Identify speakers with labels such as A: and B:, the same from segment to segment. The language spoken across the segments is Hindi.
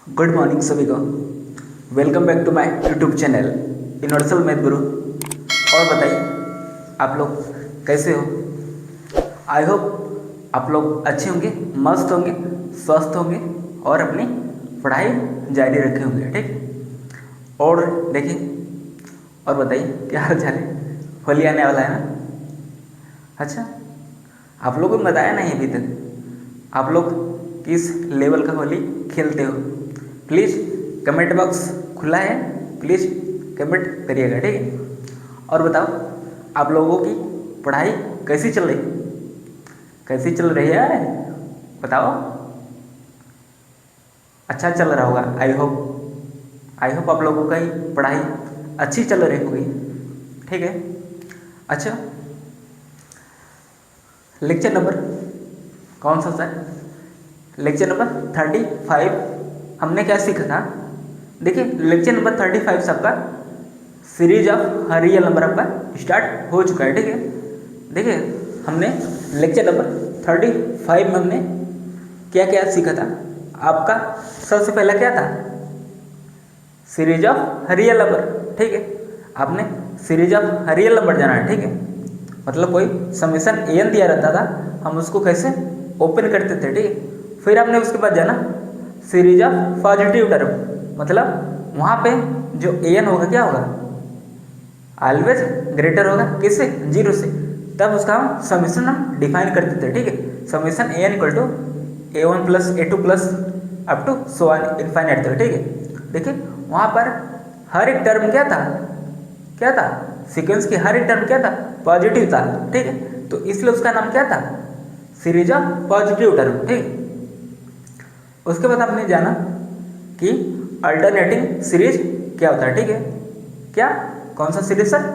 A: गुड मॉर्निंग सभी को। Welcome back to my YouTube channel Universal Math Guru. और बताइए आप लोग कैसे हो। आई होप आप लोग अच्छे होंगे, मस्त होंगे, स्वस्थ होंगे और अपनी पढ़ाई जारी रखे होंगे। ठीक, और देखिए और बताइए क्या हाल चाल है। होली आने वाला है ना। अच्छा, आप लोगों को बताया नहीं अभी तक आप लोग किस लेवल का होली खेलते हो। प्लीज़ कमेंट बॉक्स खुला है, प्लीज़ कमेंट करिएगा। ठीक है, और बताओ आप लोगों की पढ़ाई कैसी चल रही, कैसी चल रही है बताओ। अच्छा चल रहा होगा। आई होप आप लोगों का ही पढ़ाई अच्छी चल रही होगी। ठीक है, अच्छा लेक्चर नंबर कौन सा सर? लेक्चर नंबर 35 हमने क्या सीखा था। देखिए लेक्चर नंबर 35 से आपका सीरीज ऑफ रियल नंबर आपका स्टार्ट हो चुका है। ठीक है, देखिए हमने लेक्चर नंबर 35 में हमने क्या क्या सीखा था। आपका सबसे पहला क्या था? Series of real number. ठीक है, आपने सीरीज ऑफ रियल नंबर जाना है। ठीक है, मतलब कोई समेशन एन दिया रहता था, हम उसको कैसे ओपन करते थे। ठीक है, फिर आपने उसके बाद जाना सीरीज ऑफ पॉजिटिव टर्म, मतलब वहाँ पे जो एन होगा क्या होगा, ऑलवेज ग्रेटर होगा किससे? जीरो से। तब उसका हम समेशन हम डिफाइन करते थे। ठीक है, summation n equal to A1 plus A2 plus up to so on infinite तक। ठीक है, देखिए वहाँ पर हर एक टर्म क्या था, क्या था? सीक्वेंस की हर एक टर्म क्या था? पॉजिटिव था। ठीक है, तो इसलिए उसका नाम क्या था? Series of positive term. ठीक, उसके बाद आपने जाना कि अल्टरनेटिंग सीरीज क्या होता है। ठीक है, क्या कौन सा सीरीज सर?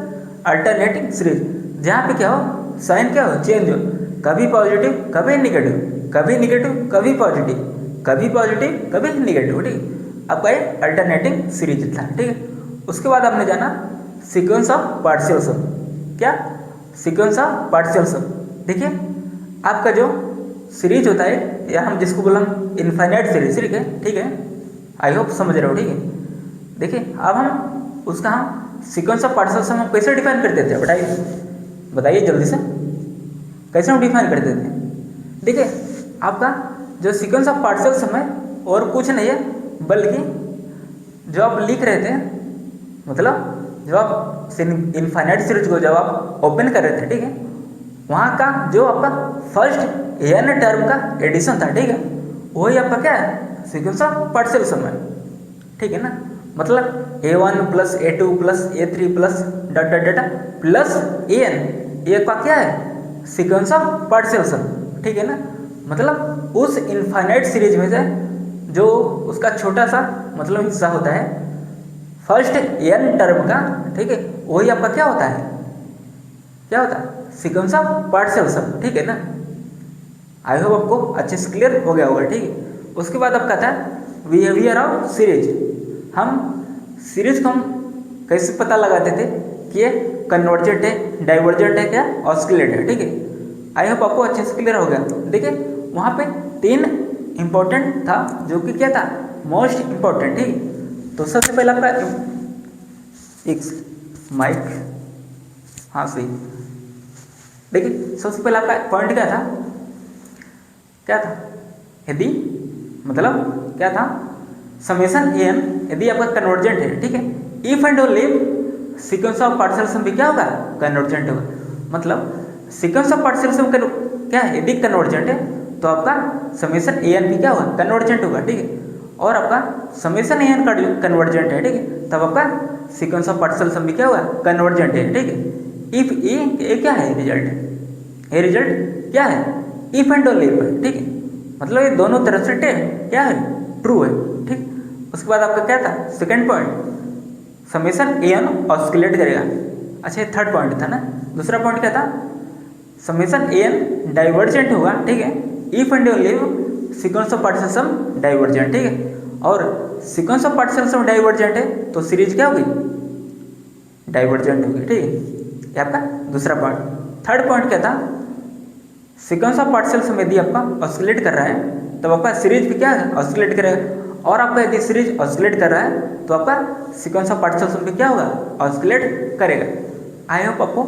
A: अल्टरनेटिंग सीरीज, जहाँ पे क्या हो साइन क्या हो चेंज हो, कभी पॉजिटिव कभी निगेटिव, कभी निगेटिव कभी पॉजिटिव, कभी पॉजिटिव कभी निगेटिव। ठीक, आपका ये अल्टरनेटिंग सीरीज था। ठीक है, उसके बाद आपने जाना सीक्वेंस ऑफ पार्शियल सम। क्या? सीक्वेंस ऑफ पार्शियल सम। देखिए आपका जो सीरीज होता है या हम जिसको बोला इनफाइनाइट सीरीज। ठीक है, ठीक है, आई होप समझ रहे हो। ठीक है, देखिए अब हम उसका हम सीक्वेंस ऑफ पार्शियल सम हम कैसे डिफाइन करते थे बताइए, बताइए जल्दी से कैसे हम डिफाइन करते थे। देखिए आपका जो सीक्वेंस ऑफ पार्शियल सम है और कुछ नहीं है बल्कि जो आप लिख रहे थे, मतलब जब आप इनफाइनाइट सीरीज को जब आप ओपन कर रहे थे, ठीक है, वहाँ का जो आपका फर्स्ट एन टर्म का एडिशन था। ठीक है, वही आपका क्या है? सीक्वेंस ऑफ पार्शियल सम है। ठीक है ना, मतलब A1 plus A2 plus A3 plus dot dot dot plus n, ये आपका क्या है? Sequence of partial sum. ठीक है ना, मतलब उस इनफाइनाइट सीरीज में से जो उसका छोटा सा मतलब हिस्सा होता है फर्स्ट एन टर्म का, ठीक है, वही आपका क्या होता है? क्या होता है? Sequence of partial sum. ठीक है ना, आई होप आपको अच्छे से क्लियर हो गया होगा। ठीक है, उसके बाद आपका था बिहेवियर ऑफ सीरीज। हम सीरीज को हम कैसे पता लगाते थे कि ये कन्वर्जेंट है, डाइवर्जेंट है, क्या ऑस्किलेट है। ठीक है, आई होप आपको अच्छे से क्लियर हो गया। देखिए वहाँ पे 3 इंपॉर्टेंट था जो कि क्या था? Most important. ठीक, तो सबसे पहला आपका एक माइक, हाँ सही। देखिए सबसे पहला आपका पॉइंट क्या था? क्या था? यदि मतलब क्या था? समेशन एन यदि आपका कन्वर्जेंट है, ठीक है, if and only sequence of partial sum भी क्या होगा? कन्वर्जेंट होगा। मतलब सीक्वेंस ऑफ पार्शियल सम क्या है? यदि कन्वर्जेंट है तो आपका समेशन एन भी क्या होगा? कन्वर्जेंट होगा। ठीक है, और आपका समेशन एन का कन्वर्जेंट है, ठीक है, तब आपका सीक्वेंस ऑफ पार्शियल सम भी क्या होगा? कन्वर्जेंट है। ठीक है, इफ ए क्या है? रिजल्ट, ये रिजल्ट क्या है? इफ एंड ओनली इफ है। ठीक है, मतलब ये दोनों तरफ से क्या है? ट्रू है। ठीक, उसके बाद आपका क्या था? सेकंड पॉइंट, समेशन एन ऑस्किलेट करेगा। अच्छा ये थर्ड पॉइंट था ना। दूसरा पॉइंट क्या था? समेशन एन डाइवर्जेंट होगा। ठीक है, if and only sequence of partial sum divergent. ठीक है, और sequence of partial sum divergent है तो सीरीज क्या होगी? डाइवर्जेंट होगी। ठीक है, ये आपका दूसरा पॉइंट। थर्ड पॉइंट क्या था? सीक्वेंस ऑफ पार्शियल सम यदि आपका ऑस्किलेट कर रहा है तब आपका सीरीज भी क्या है? ऑस्किलेट करेगा। और आपका यदि सीरीज ऑस्किलेट कर रहा है तो आपका सीक्वेंस ऑफ पार्टिकल्स पे क्या होगा, ऑस्किलेट करेगा। आई होप आपको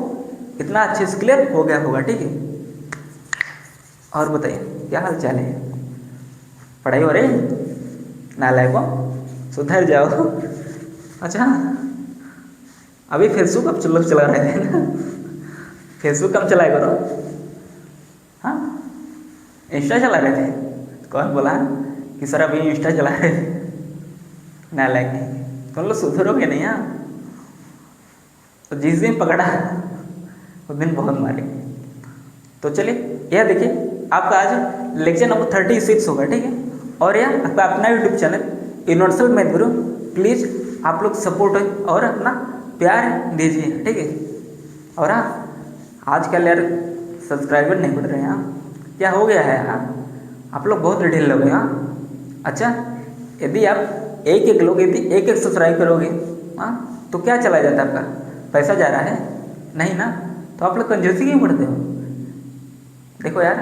A: इतना अच्छे से क्लियर हो गया होगा, ठीक है। और बताइए क्या हाल चाल है, पढ़ाई हो रही नालायकों, सुधर जाओ। अच्छा अभी फेसबुक अब लोग चला रहे थे ना, फेसबुक कम चलाए करो, हाँ इंस्टा चला रहे थे, कौन बोला कि सर अभी इंस्टा चला रहे थे, नालायक नहीं, तुम लोग सुधरोगे नहीं। हाँ तो जिस दिन पकड़ा उस दिन बहुत मारे। तो चलिए यह देखिए आपका आज लेक्चर नंबर 36 होगा, ठीक है। और यह आपका अपना YouTube channel Universal Math Guru, please आप लोग सपोर्ट और अपना प्यार दीजिए, ठीक है। और हाँ आजकल यार सब्सक्राइबर नहीं बढ़ रहे हैं, हाँ क्या हो गया है, हाँ आप लोग बहुत ढील हो गए। हाँ अच्छा यदि आप एक लोग यदि एक सब्सक्राइब करोगे, हाँ तो क्या चला जाता है आपका, पैसा जा रहा है नहीं ना, तो आप लोग कंजूसी क्यों बढ़ते हो। देखो यार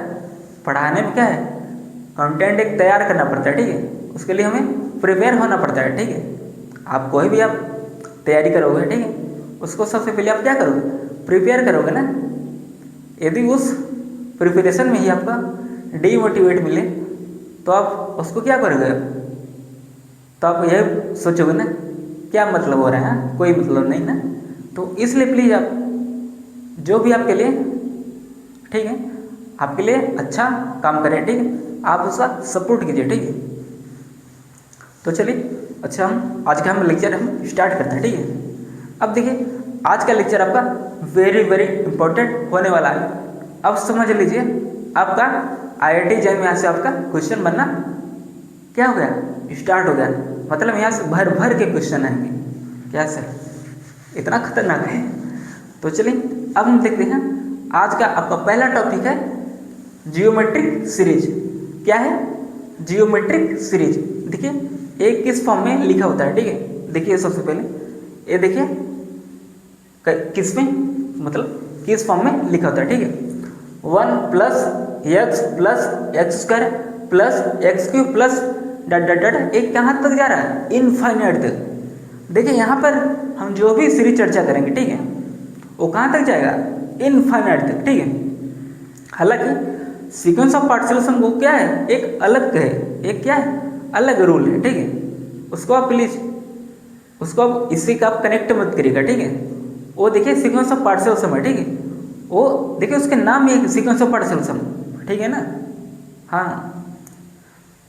A: पढ़ाने में क्या है, कंटेंट एक तैयार करना पड़ता है, ठीक है, उसके लिए हमें प्रिपेयर होना पड़ता है, ठीक है। आप कोई भी आप तैयारी करोगे, ठीक है, उसको सबसे पहले आप क्या करोगे, प्रिपेयर करोगे ना। यदि उस प्रिपरेशन में ही आपका डीमोटिवेट मिले तो आप उसको क्या करोगे, तो आप यह सोचोगे ना क्या मतलब हो रहा है, कोई मतलब नहीं ना। तो इसलिए प्लीज़ आप जो भी आपके लिए, ठीक है, आपके लिए अच्छा काम करें, ठीक है, आप उसका सपोर्ट कीजिए, ठीक है। तो चलिए अच्छा हम आज का हम लेक्चर हम स्टार्ट करते हैं, ठीक है। अब देखिए आज का लेक्चर आपका वेरी वेरी इंपॉर्टेंट होने वाला है। अब समझ लीजिए आपका IIT JEE में यहाँ से आपका क्वेश्चन बनना क्या हो गया, स्टार्ट हो गया। मतलब यहाँ से भर भर के क्वेश्चन आएंगे। क्या सर इतना खतरनाक है। तो चलिए अब हम देखते हैं आज का आपका पहला टॉपिक है जियोमेट्रिक सीरीज। क्या है, जियोमेट्रिक सीरीज। देखिए एक किस फॉर्म में लिखा होता है, ठीक है। देखिए सबसे पहले ये देखिए किस में, मतलब किस फॉर्म में लिखा होता है, ठीक है। 1 + x² + x³ + एक कहाँ तक जा रहा है, इनफाइनाइट तक। देखिए यहाँ पर हम जो भी सीरीज चर्चा करेंगे, ठीक है, वो कहाँ तक जाएगा, इनफाइनाइट तक, ठीक है। हालांकि सीक्वेंस ऑफ पार्टिकल्स वो क्या है, एक अलग है, एक क्या है, अलग रूल है, ठीक है। उसको आप प्लीज उसको आप इससे का आप कनेक्ट मत करिएगा, ठीक है। वो देखिए सीक्वेंस ऑफ पार्टिकल्स है, ठीक है, वो देखिए उसके नाम ही सीक्वेंस ऑफ पार्टिकल्स, ठीक है ना। हाँ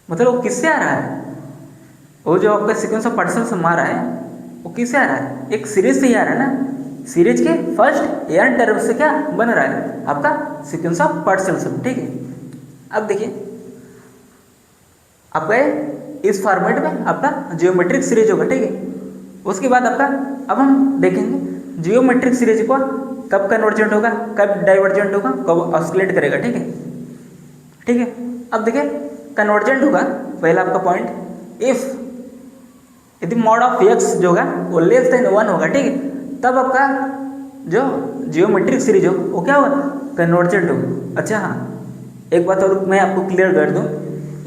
A: मतलब वो किससे आ रहा है, वो जो आपका सीक्वेंस ऑफ पार्टिकल्स आ रहा है वो किससे आ रहा है, एक सीरीज से ही आ रहा है ना। सीरीज के फर्स्ट n टर्म से क्या बन रहा है, आपका सीक्वेंस ऑफ पार्टिकल्स, ठीक है। अब देखिए आपका इस फॉर्मेट में आपका जियोमेट्रिक सीरीज होगा, ठीक है। उसके बाद आपका अब हम देखेंगे जियोमेट्रिक सीरीज को कब कन्वर्जेंट होगा, कब डाइवर्जेंट होगा, कब ऑस्किलेट करेगा, ठीक है, ठीक है। अब देखिए कन्वर्जेंट होगा पहला आपका पॉइंट, इफ यदि मॉड ऑफ x जो होगा वो <1 होगा, ठीक है, तब आपका जो जियोमेट्रिक सीरीज हो वो क्या होगा, कन्वर्जेंट होगा। अच्छा हाँ एक बात और मैं आपको क्लियर कर दूं,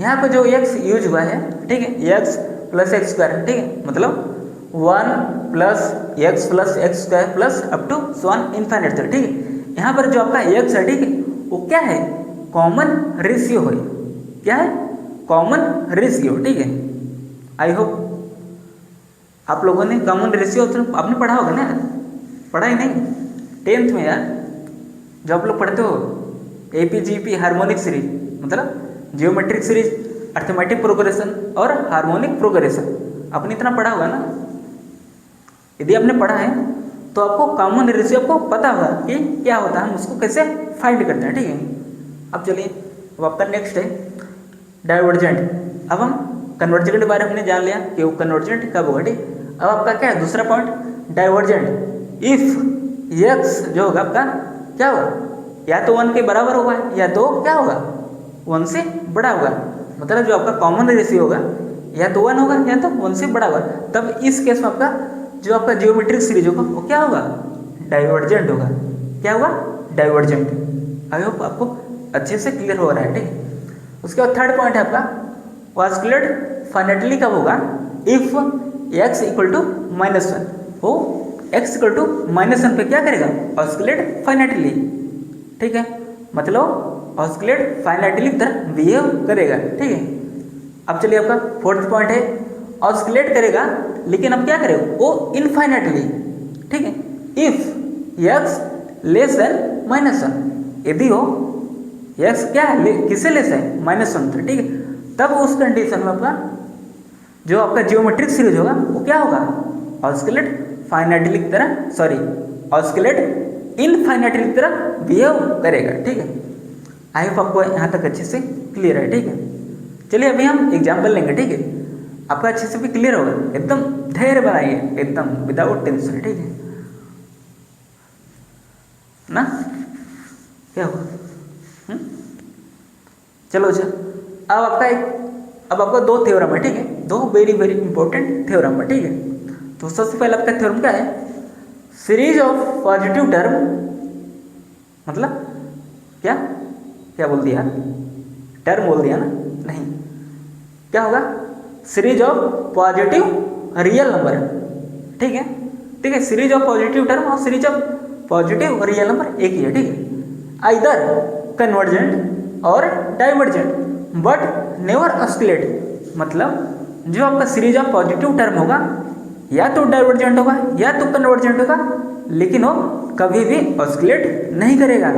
A: यहाँ पर जो x यूज हुआ है, ठीक है, x + x², ठीक है, मतलब 1 + x + x² + up to infinite तक, ठीक है। यहाँ पर जो आपका x है, ठीक है, वो क्या है, कॉमन रेशियो है। क्या है, कॉमन रेशियो, ठीक है। आई होप आप लोगों ने कॉमन रेशियो आपने पढ़ा होगा ना, पढ़ा ही नहीं 10th में यार, जो आप लोग पढ़ते हो APGP हार्मोनिक सीरीज, मतलब जियोमेट्रिक सीरीज, अर्थमेटिक प्रोग्रेशन और हार्मोनिक प्रोग्रेशन, आपने इतना पढ़ा होगा ना। यदि आपने पढ़ा है तो आपको कॉमन रेशियो आपको पता होगा कि क्या होता है, हम उसको कैसे फाइंड करते हैं, ठीक है। अब चलिए अब आपका नेक्स्ट है डाइवर्जेंट। अब हम कन्वर्जेंट के बारे में हमने जान लिया कि वो कन्वर्जेंट कब होगा, ठीक। अब आपका क्या है दूसरा पॉइंट, डाइवर्जेंट। इफ x जो होगा आपका क्या होगा, या तो 1 के बराबर होगा या तो क्या होगा, 1 से बड़ा होगा। मतलब जो आपका कॉमन रेशियो होगा या तो 1 होगा या तो 1 से बड़ा होगा। तब इस केस में आपका जो आपका जियोमेट्रिक सीरीज होगा वो क्या होगा, डाइवर्जेंट होगा। क्या होगा, डाइवर्जेंट। आई होप आपको अच्छे से क्लियर हो रहा है, ठीक। उसके बाद थर्ड पॉइंट है आपका ऑस्किलेट फाइनाइटली कब होगा? इफ x इक्वल टू -1 हो, x इक्वल टू -1 पे क्या करेगा? ऑस्किलेट फाइनाइटली, ठीक है, मतलब ऑस्किलेट फाइनाइटली की तरह बिहेव करेगा, ठीक है। अब चलिए आपका फोर्थ पॉइंट है, ऑस्किलेट करेगा लेकिन अब क्या करेगा? वो इनफाइनाइटली, ठीक है। इफ x लेस देन -1, यदि हो x क्या है, किससे लेस है? -1 से, ठीक है। तब उस कंडीशन में आपका जो आपका जियोमेट्रिक सीरीज होगा वो क्या होगा? ऑस्किलेट फाइनाइटली की तरह, सॉरी, ऑस्किलेट इनफाइनाइटली की तरह बिहेव करेगा, ठीक है। आई होप आपको यहाँ तक अच्छे से क्लियर है, ठीक है। चलिए अभी हम एग्जाम्पल लेंगे, ठीक है। आपका अच्छे से भी क्लियर होगा, एकदम धैर्य बनाइए, एकदम विदाउट टेंशन, ठीक है ना? क्या होगा? चलो अच्छा, अब आपका दो थ्योरम है, ठीक है, दो वेरी वेरी इंपॉर्टेंट थ्योरम है, ठीक है। तो सबसे पहले आपका थ्योरम क्या है? सीरीज ऑफ पॉजिटिव टर्म, मतलब क्या क्या बोल दिया? टर्म बोल दिया ना? नहीं, क्या होगा? Series of positive real number, ठीक है, ठीक है। सीरीज ऑफ पॉजिटिव टर्म और series of positive real number एक ही है, ठीक है। आइदर कन्वर्जेंट और डाइवर्जेंट बट नेवर ऑस्किलेट, मतलब जो आपका सीरीज ऑफ पॉजिटिव टर्म होगा या तो डाइवर्जेंट होगा या तो कन्वर्जेंट होगा, लेकिन वो कभी भी ऑस्किलेट नहीं करेगा।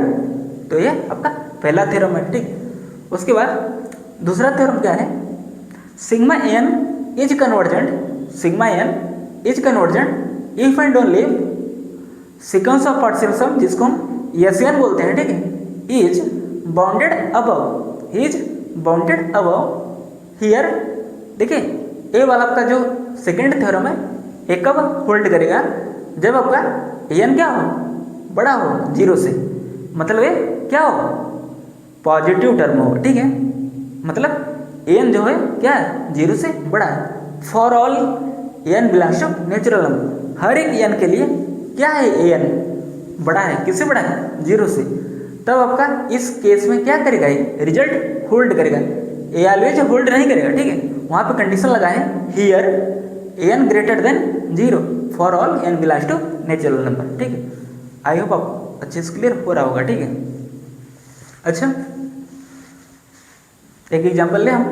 A: तो ये आपका पहला थ्योरम है, ठीक। उसके बाद दूसरा थ्योरम क्या है? Sigma N is convergent, sigma N is convergent if and only sequence of partial sum, जिसको हम एसएन बोलते हैं, ठीक है, is bounded above, is bounded above here. देखिए ए वाला आपका जो सेकेंड थ्योरम है, ये कब होल्ड करेगा? जब आपका एन क्या हो? बड़ा हो 0 से, मतलब ये क्या हो? पॉजिटिव टर्म हो, ठीक है। मतलब एन जो है क्या है? 0 से बड़ा है। For all N belongs to natural number, हर एक एन के लिए क्या है? एन बड़ा है, किससे बड़ा है? 0 से। तब आपका इस केस में क्या करेगा? ये रिजल्ट होल्ड करेगा, ए ऑलवेज होल्ड नहीं करेगा, ठीक है। वहाँ पे कंडीशन लगा है here n greater than 0 for all N belongs to natural number, ठीक है। आई होप आप अच्छे से क्लियर हो रहा होगा, ठीक है। अच्छा, एक एग्जाम्पल ले हम,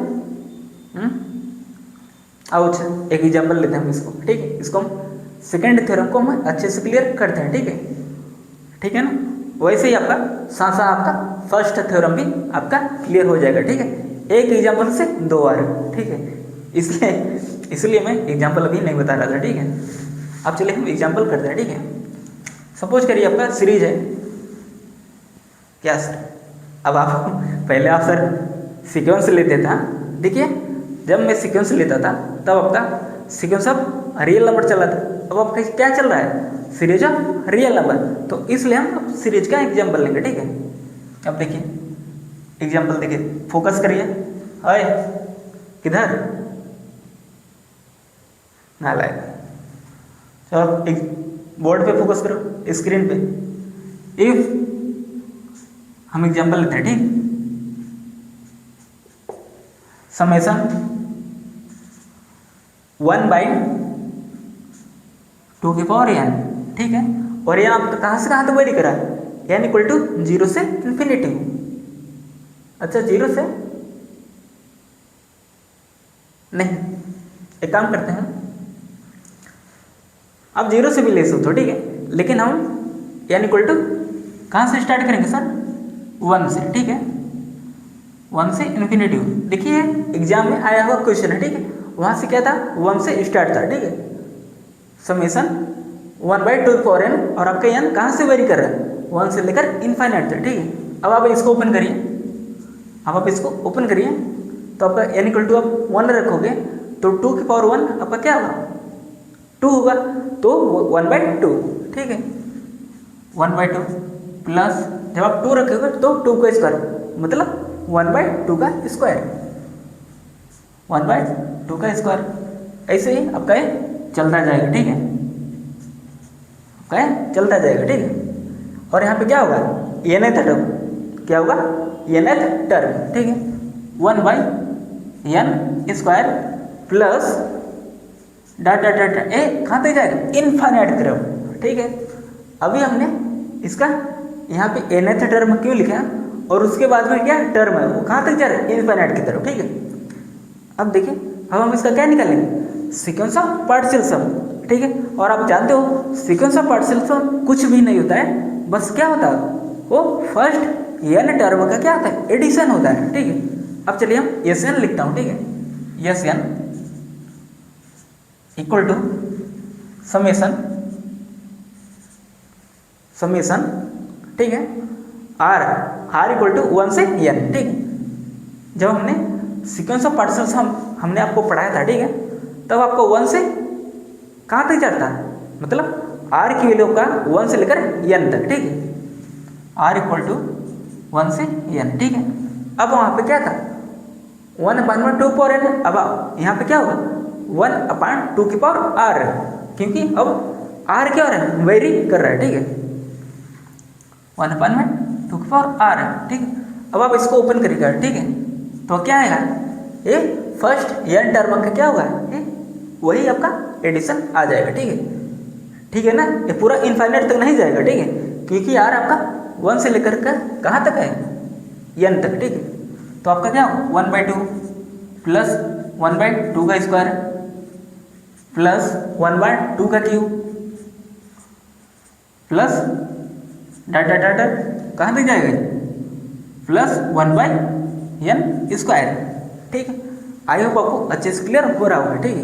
A: आओ अच्छा एक एग्जाम्पल लेते हैं हम इसको, ठीक है। इसको हम सेकेंड थ्योरम को हम अच्छे से क्लियर करते हैं, ठीक है, ठीक है ना। वैसे ही आपका साथ साथ आपका फर्स्ट थ्योरम भी आपका क्लियर हो जाएगा, ठीक है। एक एग्जाम्पल से 2 बार, ठीक है, इसलिए मैं एग्जाम्पल अभी नहीं बता रहा था, ठीक है। अब चलिए हम एग्जाम्पल करते हैं, ठीक है। सपोज करिए आपका सीरीज है, क्या सर? अब आप पहले आप सर सीक्वेंस लेते था, देखिए जब मैं सीक्वेंस लेता था तब आपका सीक्वेंस ऑफ रियल नंबर चला था। अब आपका क्या चल रहा है? Series of real number. तो इसलिए हम सीरीज का एग्जाम्पल लेंगे, ठीक है। अब देखिए एग्जाम्पल देखिए, फोकस करिए। हाय किधर? ना लाए, चलो बोर्ड पे फोकस करो, स्क्रीन पे। इफ हम एग्जाम्पल लेते हैं, ठीक, समेशन 1/2n, ठीक है। और ये आपका कहाँ से कहाँ तक वेरी करा है? n इक्वल टू 0 से इन्फिनिटी। अच्छा 0 से नहीं, एक काम करते हैं, आप 0 से भी ले सकते हो, ठीक है, लेकिन हम n इक्वल टू कहाँ से स्टार्ट करेंगे सर? 1 से, ठीक है, 1 से इन्फिनिटी। देखिए एग्जाम में आया हुआ क्वेश्चन है, ठीक है, वहाँ से क्या था? 1 से स्टार्ट था, ठीक है। समेशन 1/2n और आपका n कहाँ से वेरी कर रहा है? 1 से लेकर इनफाइनाइट तक, ठीक है। अब आप इसको ओपन करिए, अब आप इसको ओपन करिए तो आपका n इक्वल टू आप 1 रखोगे तो 2 की पावर 1 आपका क्या होगा? 2 होगा, तो 1/2, ठीक है, 1/2 प्लस जब आप 2 रखोगे तो 2 का स्क्वायर, मतलब 1/2 का स्क्वायर, 1/2 का स्क्वायर। ऐसे ही आपका ये चलता जाएगा, ठीक है, आपका ये चलता जाएगा, ठीक है। और यहाँ पे क्या होगा? nth टर्म, क्या होगा? nth टर्म, ठीक है, 1/n² plus dot dot dot A कहाँ तक जाएगा, इनफाइनाइट की तरफ। ठीक है, अभी हमने इसका यहाँ पे nth टर्म क्यों लिखा और उसके बाद में क्या टर्म है वो कहाँ तक जा रहा है, इनफाइनाइट की तरफ। ठीक है, अब देखिए अब हम इसका क्या निकालेंगे, सीक्वेंस ऑफ पार्शियल सम। ठीक है, और आप जानते हो सीक्वेंस ऑफ पार्शियल सम कुछ भी नहीं होता है, बस क्या होता है वो फर्स्ट n टर्म का क्या होता है, एडिशन होता है। ठीक है, अब चलिए हम Sn लिखता हूँ। ठीक है, Sn इक्वल टू समेशन ठीक है r इक्वल टू 1 से n। ठीक है, जब हमने सीक्वेंस ऑफ पार्शियल सम हमने आपको पढ़ाया था, ठीक है, तब आपको 1 से कहाँ तक जाता है, मतलब r की वैल्यू का 1 से लेकर n तक। ठीक है, r इक्वल टू 1 से n। ठीक है, अब वहाँ पे क्या था 1/2 पावर n, अब यहाँ पे क्या होगा 1/2 की पावर r, क्योंकि अब r क्या हो रहा है, वेरी कर रहा है। ठीक है, 1/2 की पावर r है। ठीक है, अब आप इसको ओपन करिएगा। ठीक है, तो क्या आएगा, ये फर्स्ट n टर्म का क्या होगा, ये वही आपका एडिशन आ जाएगा। ठीक है, ठीक है ना, ये पूरा इनफाइनाइट तक नहीं जाएगा। ठीक है, क्योंकि r आपका 1 से लेकर कर कहाँ तक है, n तक। ठीक है, तो आपका क्या होगा 1/2 प्लस 1/2 का स्क्वायर प्लस 1/2 का क्यूब प्लस डाटा डाटा कहाँ तक जाएगा, प्लस 1/n स्क्वायर। ठीक है, आई होप आपको अच्छे से क्लियर हो रहा होगा। ठीक है,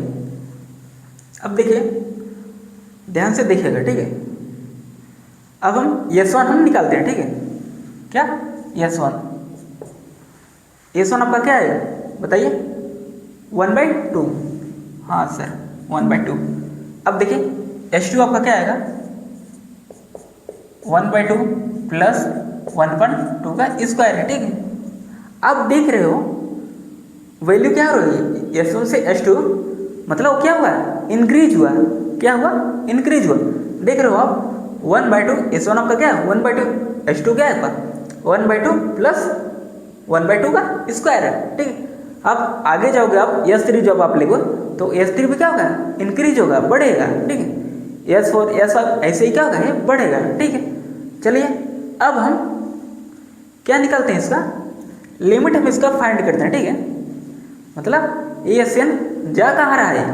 A: अब देखिए ध्यान से देखिएगा। ठीक है, अब हम S1 हम निकालते हैं। ठीक है, क्या S1 आपका क्या है बताइए, 1/2। हाँ सर 1/2। अब देखिए S2 आपका क्या आएगा 1/2 प्लस 1/2 का स्क्वायर है। ठीक है, अब देख रहे हो वैल्यू क्या हो रही है, S1 से S2 मतलब क्या हुआ, इंक्रीज हुआ। क्या हुआ, इंक्रीज हुआ। देख रहे हो आप 1/2 S1 आपका क्या है 1/2, S2 क्या है आपका 1/2 प्लस 1/2 का स्क्वायर है। ठीक है, अब आगे जाओगे आप S3 जब आप लेगो तो S3 भी क्या होगा, इंक्रीज होगा, बढ़ेगा। ठीक है, S4 S5 ऐसे ही क्या होगा, ये बढ़ेगा। ठीक है, चलिए अब हम क्या निकालते हैं, इसका लिमिट हम इसका फाइंड करते हैं। ठीक है, मतलब Sn जा कहाँ रहा है,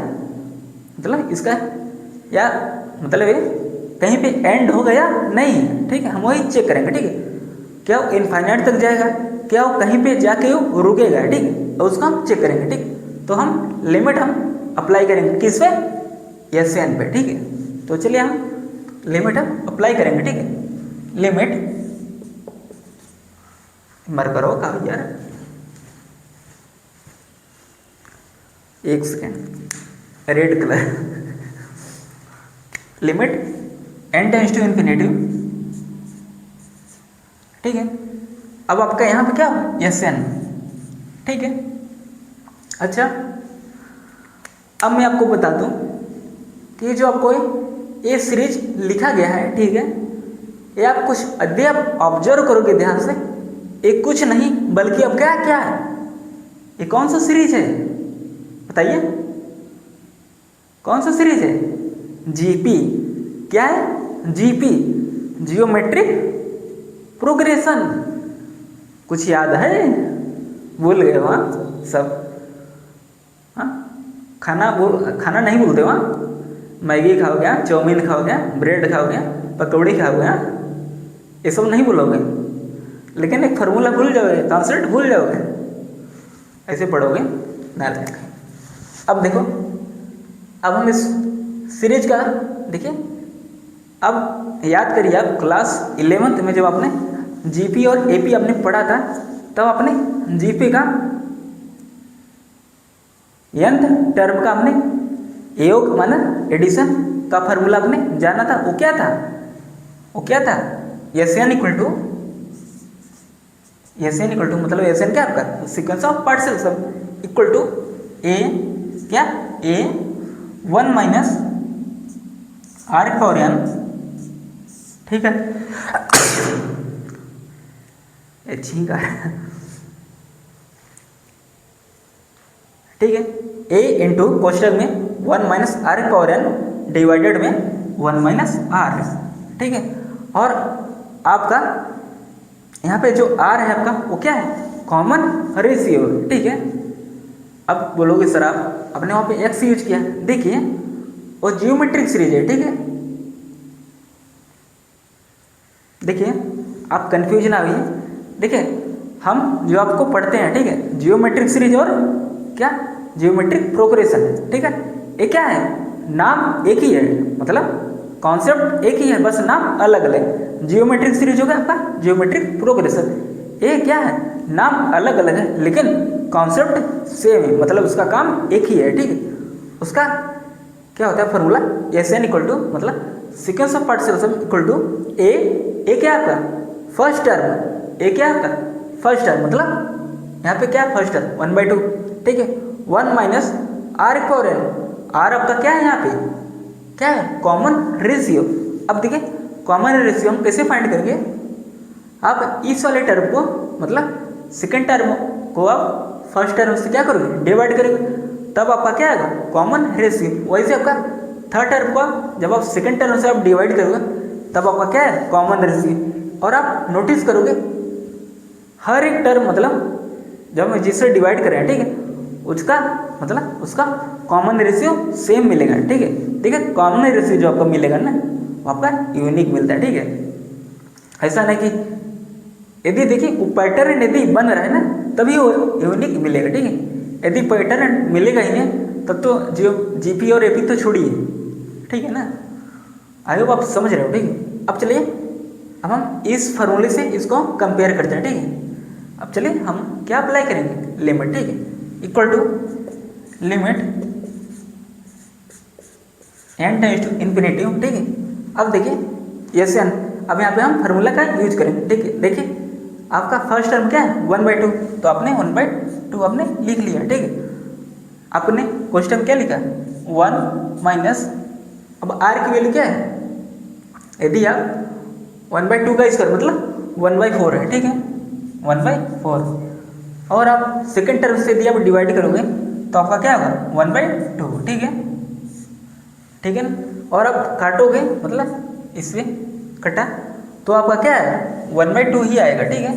A: मतलब इसका या मतलब ये कहीं पे एंड हो गया नहीं। ठीक है, हम वही चेक करेंगे। ठीक है, क्या वो इनफाइनाइट तक जाएगा, क्या वो कहीं पे जाके वो रुकेगा। ठीक है, और उसको हम चेक करेंगे। ठीक, तो हम लिमिट हम अप्लाई करेंगे किस पे, Sn पे। ठीक है, तो चलिए हम लिमिट हम अप्लाई करेंगे। ठीक है, लिमिट मर करो का यार, एक second, red colour, limit n tends to infinity. ठीक है, अब आपका यहाँ पे क्या हो Sn। ठीक है, अच्छा अब मैं आपको बता दूं कि जो आपको ये सीरीज लिखा गया है, ठीक है, ये आप कुछ अध्ययन ऑब्जर्व करोगे ध्यान से, ये कुछ नहीं बल्कि अब क्या क्या है, ये कौन सा सीरीज है बताइए, कौन सा सीरीज है, जीपी। क्या है, जीपी, जियोमेट्रिक प्रोग्रेशन। कुछ याद है, भूल गए वहाँ सब, हाँ खाना नहीं भूलते वहाँ, मैगी खाओगे, चाउमीन खाओगे, ब्रेड खाओगे, पकौड़ी खाओगे, ये सब नहीं भूलोगे, लेकिन एक फार्मूला भूल जाओगे, कॉन्सेप्ट भूल जाओगे, ऐसे पढ़ोगे ना। अब देखो, अब हम इस सीरीज का देखिए, अब याद करिए आप क्लास 11th में जब आपने जीपी और एपी आपने पढ़ा था, तब आपने जीपी का nth टर्म का हमने योग माना एडिशन का फार्मूला आपने जाना था, वो क्या था, Sn इक्वल टू मतलब Sn क्या आपका sequence of partial sum equal to a क्या a 1 माइनस r की पावर n। ठीक है, ठीक है, a इंटू कोष्टक में 1 minus r power n divided में 1 माइनस आर, ठीक है। और आपका यहाँ पे जो r है आपका वो क्या है, कॉमन रेशियो, ठीक है। अब बोलोगे सर आप अपने वहाँ पे x यूज किया, देखिए वो जियोमेट्रिक सीरीज है, ठीक है। देखिए आप कंफ्यूजन आ गई, देखिए हम जो आपको पढ़ते हैं, ठीक है, जियोमेट्रिक सीरीज और क्या जियोमेट्रिक प्रोग्रेशन, ठीक है। ये क्या है, नाम एक ही है, मतलब कॉन्सेप्ट एक ही है, बस नाम अलग अलग। जियोमेट्रिक सीरीज हो गया आपका जियोमेट्रिक प्रोग्रेशन, ये क्या है, नाम अलग अलग है लेकिन कॉन्सेप्ट सेम है, मतलब उसका काम एक ही है, ठीक है। उसका क्या होता है formula, S N equal to मतलब sequence of particles equal to A क्या आपका फर्स्ट टर्म, ए क्या आपका फर्स्ट टर्म, मतलब यहाँ पे क्या है फर्स्ट टर्म 1/2, ठीक है। 1 minus r power n, r आपका क्या है यहाँ पे, क्या है कॉमन रेशियो। अब देखिए कॉमन रेशियो हम कैसे फाइंड करेंगे, आप इस वाले टर्म को मतलब सेकेंड टर्म को आप फर्स्ट टर्म से क्या करोगे डिवाइड करोगे, तब आपका क्या आएगा कॉमन रेशियो। वैसे आपका थर्ड टर्म को जब आप सेकेंड टर्म से आप डिवाइड करोगे तब आपका क्या है कॉमन रेशियो। और आप नोटिस करोगे हर एक टर्म मतलब जब हम जिससे डिवाइड करें, ठीक है, उसका मतलब उसका कॉमन रेशियो सेम मिलेगा, ठीक है। देखिए कॉमन रेशियो जो आपको मिलेगा ना वो आपका यूनिक मिलता है, ठीक है। ऐसा नहीं कि यदि देखिए वो पैटर्न यदि बन रहा है ना तभी वो यूनिक मिलेगा, ठीक है। यदि पैटर्न मिलेगा ही नहीं तब तो जीपी और एपी तो छोड़िए, ठीक है ना। आई होप आप समझ रहे हो, ठीक है। अब चलिए अब हम इस फार्मूले से इसको कंपेयर करते हैं, ठीक है। अब चलिए हम क्या अप्लाई करेंगे, लिमिट, ठीक है, equal to limit n tends to infinity, ठीक है। अब देखिए एस एन, अब यहाँ पे हम फार्मूला का यूज करेंगे, ठीक है। देखिए आपका फर्स्ट टर्म क्या है 1/2, तो आपने 1/2 आपने लिख लिया, ठीक है। आपने क्वेश्चन क्या लिखा 1 माइनस, अब आर की वैल्यू क्या है, यदि आप 1/2 का स्क्वायर मतलब 1/4 है, ठीक है, 1/4। और आप सेकेंड टर्म से यदि आप डिवाइड करोगे तो आपका क्या होगा 1/2, ठीक है, ठीक है ना। और आप काटोगे मतलब इससे कटा तो आपका क्या है 1/2 ही आएगा, ठीक है।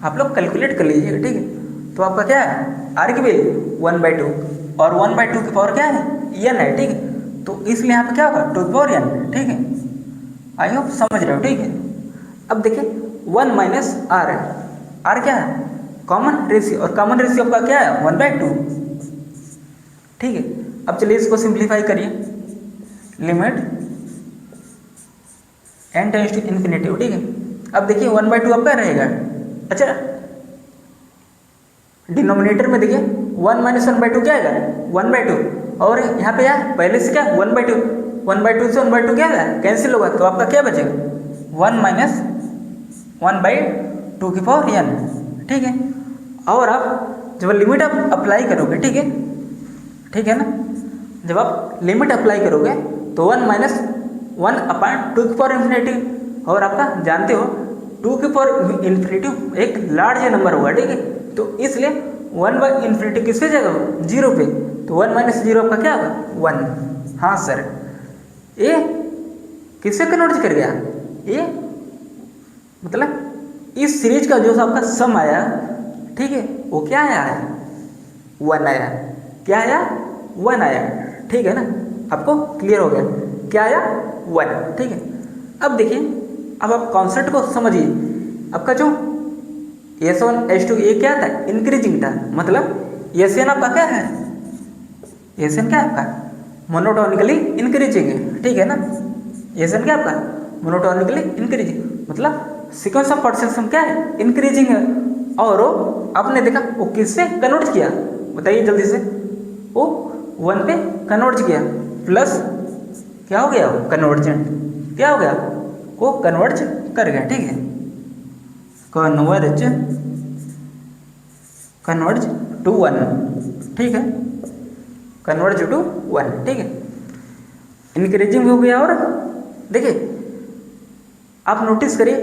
A: आप लोग कैलकुलेट कर लीजिएगा, ठीक है। तो आपका क्या है आर की वैल्यू 1/2 और 1/2 की पावर क्या है n है, ठीक है। तो इसलिए यहाँ पे क्या होगा 2 की पावर n, ठीक है। आई होप समझ रहे हो, ठीक है। अब देखिए 1 माइनस आर है, आर क्या है कॉमन रेशियो, और कॉमन रेशियो आपका क्या है 1/2, ठीक है। अब चलिए इसको सिंप्लीफाई करिए, limit n tends to infinity, ठीक है। अब देखिए 1/2 आपका रहेगा, अच्छा डिनोमिनेटर में देखिए 1 माइनस 1/2 क्या आएगा 1/2, और यहाँ पे यार पहले से क्या 1/2 से 1/2 क्या है कैंसिल होगा, तो आपका क्या बचेगा 1 माइनस 1/2 की पावर n, ठीक है। और आप जब लिमिट आप अप्लाई करोगे, ठीक है ना, जब आप लिमिट अप्लाई करोगे तो 1 माइनस 1/2 की पावर इन्फिनिटी, और आपका जानते हो 2 की पावर इन्फिनिटी एक लार्ज नंबर होगा, ठीक है। तो इसलिए 1/∞ किस पे जाएगा 0 पे, तो 1 माइनस 0 आपका क्या होगा 1। हाँ सर, ये किससे कन्वर्ट कर गया, ये मतलब इस सीरीज का जो आपका सम आया, ठीक है, वो क्या आया है 1 आया, क्या आया 1 आया, ठीक है ना। आपको क्लियर हो गया क्या आया 1, ठीक है। अब देखिए अब आप कॉन्सेप्ट को समझिए, आपका जो S1 S2 ये क्या था इंक्रीजिंग था, मतलब Sn आपका क्या है, Sn क्या है आपका मोनोटोनिकली इंक्रीजिंग है, ठीक है ना। Sn क्या आपका मोनोटोनिकली इंक्रीजिंग, मतलब सीक्वेंस ऑफ पार्टिकल्स क्या है इंक्रीजिंग है। और वो आपने देखा वो किससे कन्वर्ट किया, बताइए जल्दी से, वो 1 पे कन्वर्ट किया, प्लस क्या हो गया कन्वर्जेंट, क्या हो गया वो कन्वर्ज कर गया, ठीक है, कन्वर्ज टू 1, ठीक है, कन्वर्ज टू 1, ठीक है, इंक्रीजिंग हो गया। और देखिए आप नोटिस करिए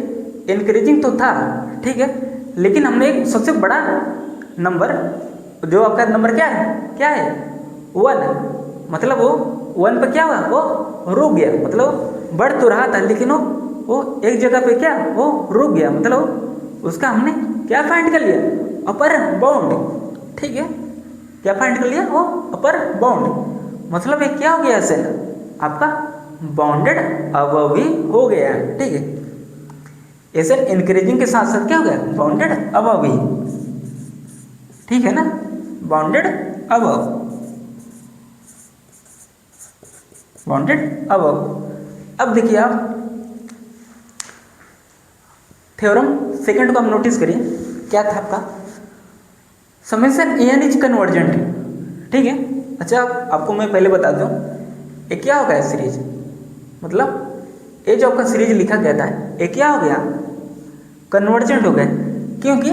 A: इंक्रीजिंग तो था, ठीक है, लेकिन हमने एक सबसे बड़ा नंबर जो आपका नंबर क्या है 1, मतलब वो 1 पे क्या हुआ, वो रुक गया, मतलब बढ़ तो रहा था लेकिन वो एक जगह पे क्या वो रुक गया, मतलब उसका हमने क्या फाइंड कर लिया, अपर बाउंड। ठीक है, क्या फाइंड कर लिया, वो अपर बाउंड, मतलब ये क्या हो गया सेल आपका बाउंडेड अबव ही हो गया। ठीक है, ये सेल इंक्रीजिंग के साथ साथ क्या हो गया, बाउंडेड अबव ही। ठीक है ना, बाउंडेड अबव, बाउंडेड अबव। अब देखिए आप थ्योरम सेकंड को हम नोटिस करिए, क्या था आपका, समेशन एन इज कन्वर्जेंट। ठीक है, अच्छा आपको मैं पहले बता दूं ये क्या हो गया सीरीज, मतलब ये जो आपका सीरीज लिखा गया था ये क्या हो गया, कन्वर्जेंट हो गया, क्योंकि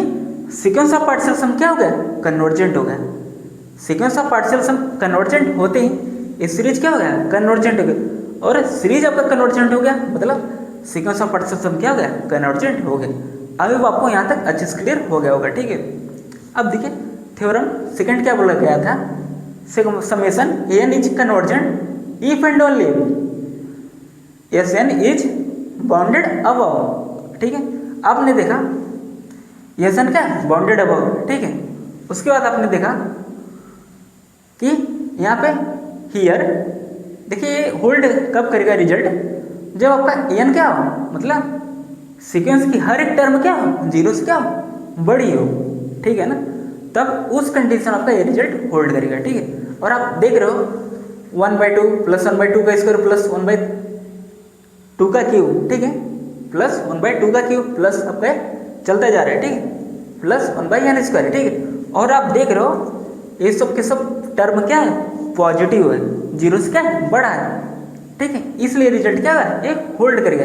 A: सीक्वेंस ऑफ पार्शियल सम क्या हो गया, कन्वर्जेंट हो गया। Sequence of partial sum convergent होते ही ये सीरीज क्या हो गया, कन्वर्जेंट हो गया, और सीरीज आपका कन्वर्जेंट हो गया मतलब सीक्वेंस ऑफ पार्शियल सम क्या हो गया, कन्वर्जेंट हो गया। अभी वो आपको यहाँ तक अच्छे से क्लियर हो गया होगा। ठीक है, अब देखिए थ्योरम सेकंड क्या बोला गया था, summation n is convergent if and only s n is bounded above. ठीक है, आपने देखा एस एन क्या बाउंडेड अबव। ठीक है, उसके बाद आपने देखा कि यहाँ पे हियर देखिए होल्ड कब करेगा रिजल्ट, जब आपका एन क्या हो, मतलब सीक्वेंस की हर एक टर्म क्या हो, जीरो से क्या हो, बड़ी हो। ठीक है ना, तब उस कंडीशन आपका ये रिजल्ट होल्ड करेगा। ठीक है, और आप देख रहे हो 1/2 प्लस 1/2 का स्क्वायर प्लस 1/2 का क्यूब। ठीक है, प्लस 1/2 का क्यूब प्लस आपका चलता जा रहा है। ठीक है, प्लस 1/n स्क्वायर। ठीक है, और आप देख रहे हो ये सब के सब टर्म क्या है, पॉजिटिव है, जीरो से क्या है, बड़ा है। ठीक है, इसलिए रिजल्ट क्या है, ये होल्ड करेगा,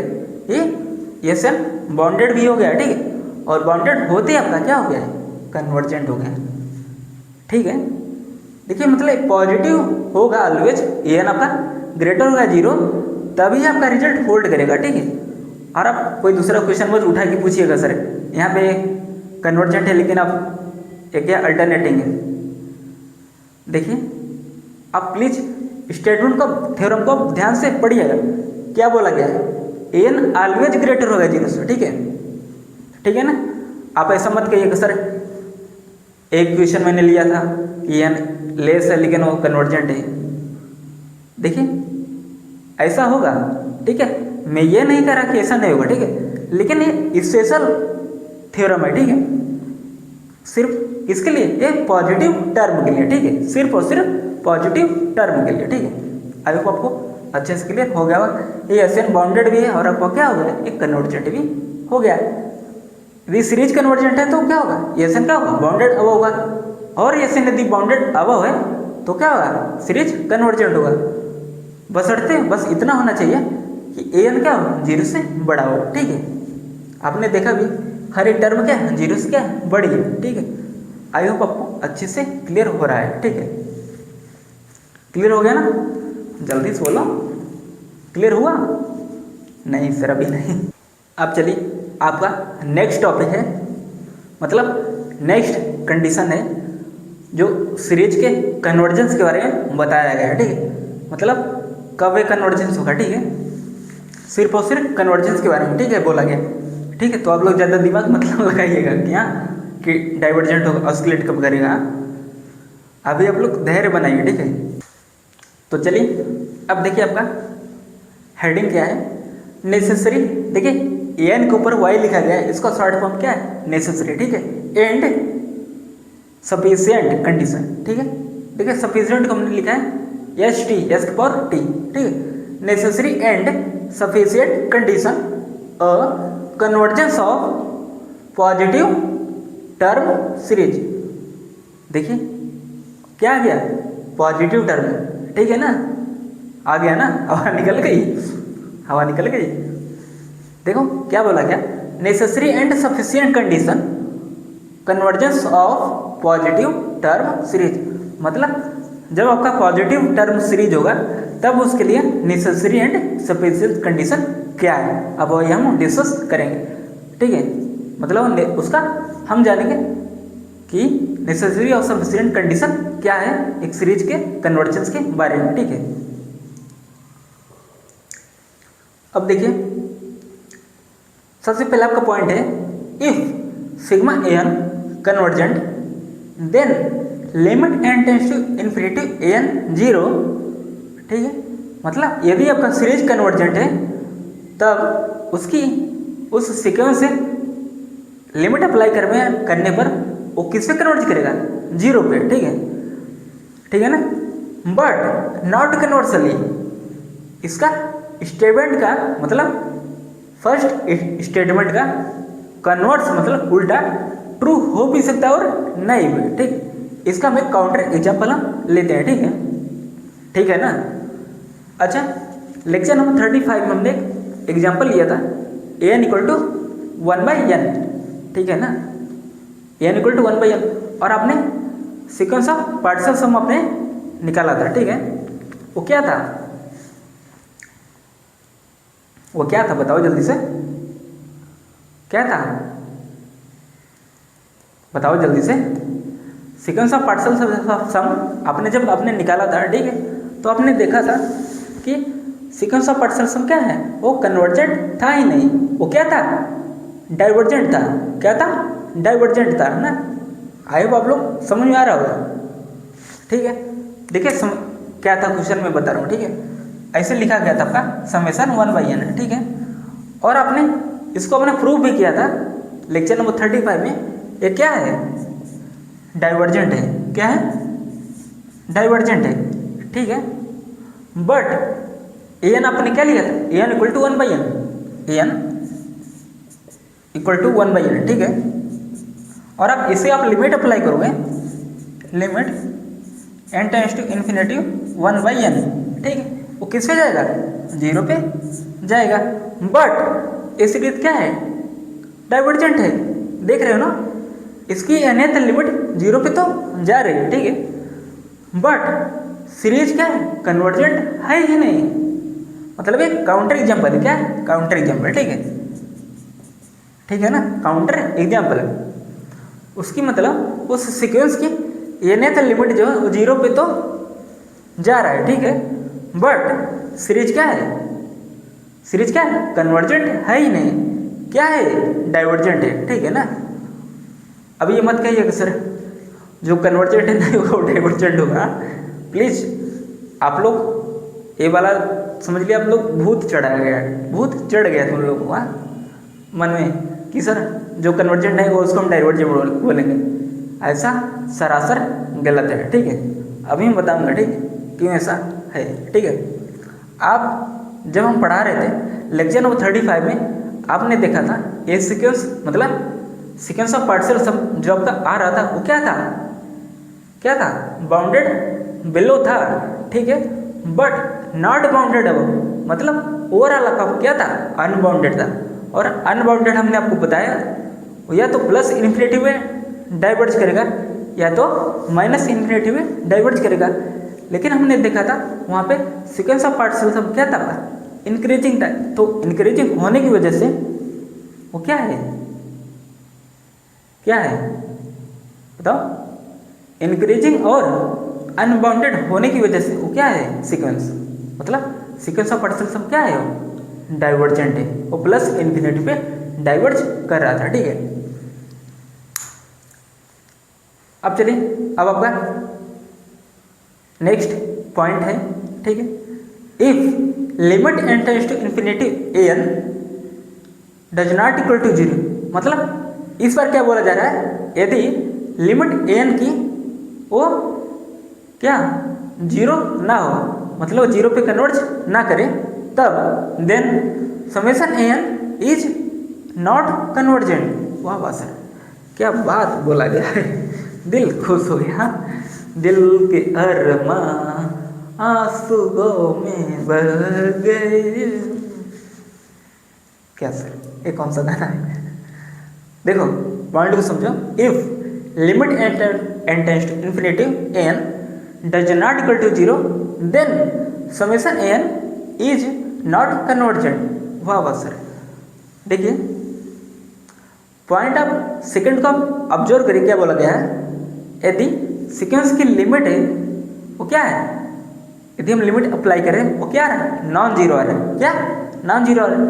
A: ये एस एन बाउंडेड भी हो गया। ठीक है, और बाउंडेड होते ही आपका क्या हो गया है, कन्वर्जेंट हो गया। ठीक है, देखिए मतलब पॉजिटिव होगा ऑलवेज, एन आपका ग्रेटर होगा जीरो, तभी आपका रिजल्ट होल्ड करेगा। ठीक है, और आप कोई दूसरा क्वेश्चन मत उठा के पूछिएगा सर यहाँ पे कन्वर्जेंट है लेकिन आप एक क्या अल्टरनेटिंग है। देखिए आप प्लीज स्टेटमेंट को थ्योरम को ध्यान से पढ़िएगा, क्या बोला गया है, एन ऑलवेज ग्रेटर होगा जीरो से। ठीक है, ठीक है ना, आप ऐसा मत कहिएगा सर एक क्वेश्चन मैंने लिया था कि एन लेस है लेकिन वो कन्वर्जेंट है। देखिए ऐसा होगा। ठीक है, मैं ये नहीं कह रहा कि ऐसा नहीं होगा। ठीक है, लेकिन ये स्पेशल थ्योरम है। ठीक है, सिर्फ इसके लिए, ये पॉजिटिव टर्म के लिए। ठीक है, सिर्फ और सिर्फ पॉजिटिव टर्म के लिए। ठीक है, अभी आपको अच्छे से क्लियर हो गया होगा, ये एस एन बाउंडेड भी है और आपको क्या हो गया, एक कन्वर्जेंट भी हो गया। यदि सीरीज कन्वर्जेंट है तो क्या होगा, एस एन क्या होगा, बाउंडेड अबव होगा, और एस एन यदि बाउंडेड अबव है तो क्या होगा, सीरीज कन्वर्जेंट होगा। बस इतना होना चाहिए कि ए एन क्या हो, जीरो से बड़ा हो। ठीक है, आपने देखा भी हर एक टर्म क्या है, जीरो से क्या है, बड़ी है। ठीक है, आई होप आपको अच्छे से क्लियर हो रहा है। ठीक है, क्लियर हो गया ना, जल्दी से बोलो, क्लियर हुआ? नहीं सर अभी नहीं। अब चलिए आपका नेक्स्ट टॉपिक है, मतलब नेक्स्ट कंडीशन है जो सीरीज के कन्वर्जेंस के बारे में बताया गया है। ठीक है, मतलब कब ये कन्वर्जेंस होगा। ठीक है, सिर्फ और सिर्फ कन्वर्जेंस के बारे में ठीक है बोला गया। ठीक है, तो आप लोग ज़्यादा दिमाग मतलब लगाइएगा कि हाँ कि डाइवर्जेंट होगा, ऑस्किलेट कब करेगा, अभी आप लोग धैर्य बनाइए। ठीक है, तो चलिए अब देखिए आपका हेडिंग क्या है, नेसेसरी। देखिए एन के ऊपर वाई लिखा गया है, इसका शॉर्ट फॉर्म क्या है, नेसेसरी। ठीक है, एंड सफिशिएंट कंडीशन। ठीक है, देखिए सफिशिएंट को हमने लिखा है एस टी, एस के पावर टी। ठीक है, necessary and sufficient condition a convergence of positive term series. देखिए क्या आ गया, पॉजिटिव टर्म। ठीक है ना, आ गया ना, हवा निकल गई, हवा निकल गई। देखो क्या बोला गया, necessary and sufficient condition convergence of positive term series. मतलब जब आपका पॉजिटिव टर्म सीरीज होगा तब उसके लिए नेसेसरी एंड सफिशिएंट कंडीशन क्या है, अब वही हम डिस्कस करेंगे। ठीक है, मतलब उसका हम जानेंगे कि नेसेसरी और सफिशिएंट कंडीशन क्या है एक सीरीज के कन्वर्जेंस के बारे में, ठीक है। अब देखिए सबसे पहला आपका पॉइंट है, if sigma n convergent then limit n tends to infinity n 0, ठीक है। मतलब यदि आपका सीरीज कन्वर्जेंट है तब उसकी उस सीक्वेंस से लिमिट अप्लाई करने पर वो किस पे कन्वर्ज करेगा, 0 पे, ठीक है, ठीक है ना। बट नॉट कन्वर्सली, इसका स्टेटमेंट का मतलब फर्स्ट स्टेटमेंट का कन्वर्स मतलब उल्टा ट्रू हो भी सकता है और नहीं भी, ठीक। इसका हम काउंटर एग्जाम्पल हम लेते हैं, ठीक है, ठीक है ना। अच्छा, लेक्चर नंबर 35 में हमने एग्जाम्पल लिया था an इक्वल टू 1/n, ठीक है ना, n इक्वल टू 1/n, और आपने सीक्वेंस ऑफ पार्टिकल सम आपने निकाला था, ठीक है। वो क्या था, वो क्या था बताओ जल्दी से, क्या था बताओ जल्दी से। सीक्वेंस ऑफ पार्टिकल सम आपने जब आपने निकाला था, ठीक है, तो आपने देखा था कि सीक्वेंस ऑफ पार्टिकल सम क्या है, वो कन्वर्जेंट था ही नहीं, वो क्या था, डाइवर्जेंट था। क्या था, डाइवर्जेंट था ना। आई होप आप लोग समझ में आ रहा होगा, ठीक है। देखिए क्या था क्वेश्चन में बता रहा हूँ, ठीक है। ऐसे लिखा गया था आपका समेशन 1/n, ठीक है, और आपने इसको अपने प्रूव भी किया था लेक्चर नंबर 35 में। ये क्या है, डाइवर्जेंट है, क्या है, डाइवर्जेंट है, ठीक है। बट एन आपने क्या लिया था, n equal to 1/n, n equal to 1/n, ठीक है। और आप इसे आप लिमिट अप्लाई करोगे, limit n tends to infinity 1/n, ठीक है, वो किस पे जाएगा, 0 पे जाएगा। बट इस सीरीज क्या है, डाइवर्जेंट है, देख रहे हो ना, इसकी nth लिमिट 0 पे तो जा रही है, ठीक है। बट सीरीज क्या है, कन्वर्जेंट है ही नहीं, मतलब एक काउंटर एग्जाम्पल है, क्या है, काउंटर एग्जाम्पल, ठीक है, ठीक है ना, काउंटर एग्जाम्पल है। उसकी मतलब उस सीक्वेंस की nth लिमिट जो है वो 0 पे तो जा रहा है, ठीक है। बट सीरीज क्या है, सीरीज क्या है, कन्वर्जेंट है ही नहीं, क्या है, डाइवर्जेंट है, ठीक है ना। अभी ये मत कहिए कि सर जो कन्वर्जेंट है नहीं होगा वो डाइवर्जेंट होगा, प्लीज। आप लोग ये वाला समझ लिया, आप लोग भूत चढ़ाया गया, भूत चढ़ गया तुम लोगों को मन में कि सर जो कन्वर्जेंट है वो उसको हम डाइवर्जेंट बोलेंगे। ऐसा सरासर गलत है, ठीक है। अभी मैं बताऊंगा, ठीक है, क्यों ऐसा है, ठीक है। आप जब हम पढ़ा रहे थे लेक्चर नंबर 35 में आपने देखा था ये सीक्वेंस मतलब सीक्वेंस ऑफ पार्टिकल सम जो आपका आ रहा था वो क्या था, क्या था, बाउंडेड बिलो था, ठीक है। बट नॉट बाउंडेड अब, मतलब ओवरऑल आपका क्या था, अनबाउंडेड था। और अनबाउंडेड हमने आपको बताया या तो प्लस इन्फिनिटी में डाइवर्ज करेगा या तो माइनस इन्फिनिटी में डाइवर्ज करेगा। लेकिन हमने देखा था वहाँ पे सीक्वेंस ऑफ पार्टिकल सम क्या था, इंक्रीजिंग था। तो इंक्रीजिंग होने की वजह से वो क्या है, क्या है बताओ, इंक्रीजिंग और अनबाउंडेड होने की वजह से वो क्या है, सीक्वेंस, मतलब सीक्वेंस ऑफ पार्टिकल सम क्या है, वो डाइवर्जेंट है, वो प्लस इन्फिनिटी पे डाइवर्ज कर रहा था, ठीक है। अब चलिए अब आपका नेक्स्ट पॉइंट है, ठीक है। If limit n tends to infinity an does not equal to 0, मतलब इस बार क्या बोला जा रहा है, यदि लिमिट an की वो क्या 0 ना हो, मतलब 0 पे कन्वर्ज ना करे, तब then summation an is not convergent. वाह वाह सर, क्या बात बोला गया है, दिल खुश हो गया, दिल के अरमां आंसुओं में बह गए। क्या सर, ये कौन सा गाना है, देखो पॉइंट को समझो। If limit n tends to infinity n does not equal to 0 then summation n is not convergent. वाह वाह सर, देखिए पॉइंट आप सेकंड को आप ऑब्जर्व करिए, क्या बोला गया है, यदि सीक्वेंस की लिमिट है वो क्या है, यदि हम लिमिट अप्लाई करें वो क्या आ रहा है, नॉन जीरो आ रहा है, क्या नॉन जीरो आ रहा है,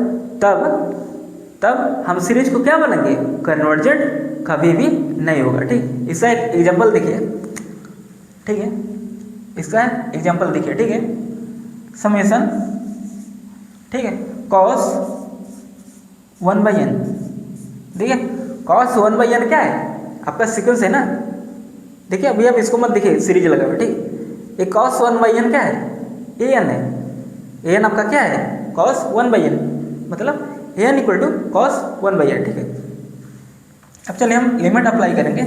A: तब हम सीरीज को क्या बोलेंगे, कन्वर्जेंट कभी भी नहीं होगा। ठीक, इसका एक एग्जांपल देखिए, ठीक है, इसका एग्जांपल देखिए, ठीक है, समेशन, ठीक है, कॉस 1/n, देखिए कॉस 1/n क्या है, आपका सीक्वेंस है ना। देखिए अभी आप इसको मत देखिए सीरीज लगा हुआ, ठीक, ये cos 1/n क्या है, an है, an आपका क्या है, cos 1/n, मतलब an equal to cos 1/n, ठीक है। अब चलिए हम लिमिट अप्लाई करेंगे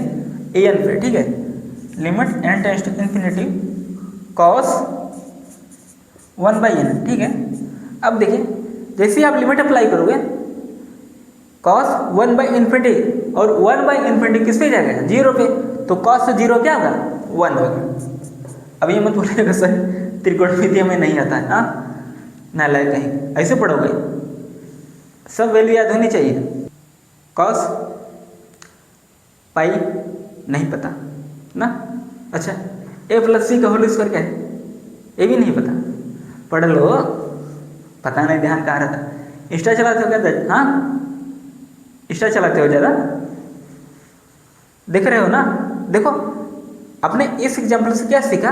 A: an पे, ठीक है, limit n tends to infinity cos 1/n, ठीक है। अब देखिए जैसे ही आप लिमिट अप्लाई करोगे cos 1/∞ और 1/∞ किस पे जाएगा, जीरो पे, तो cos से जीरो क्या होगा, 1 होगा। अब ये मत बोलिएगा सर त्रिकोणमिति हमें नहीं आता है, हाँ ना लायक कहीं, ऐसे पढ़ोगे, सब वैल्यू याद होनी चाहिए। cos पाई नहीं पता ना, अच्छा a+c का होल स्क्वायर क्या है, ये भी नहीं पता, पढ़ लो, पता नहीं ध्यान कहाँ रहता, इंस्टा चलाते हो क्या, हाँ इंस्टा चलाते हो ज़्यादा, देख रहे हो ना। देखो आपने इस एग्जाम्पल से क्या सीखा,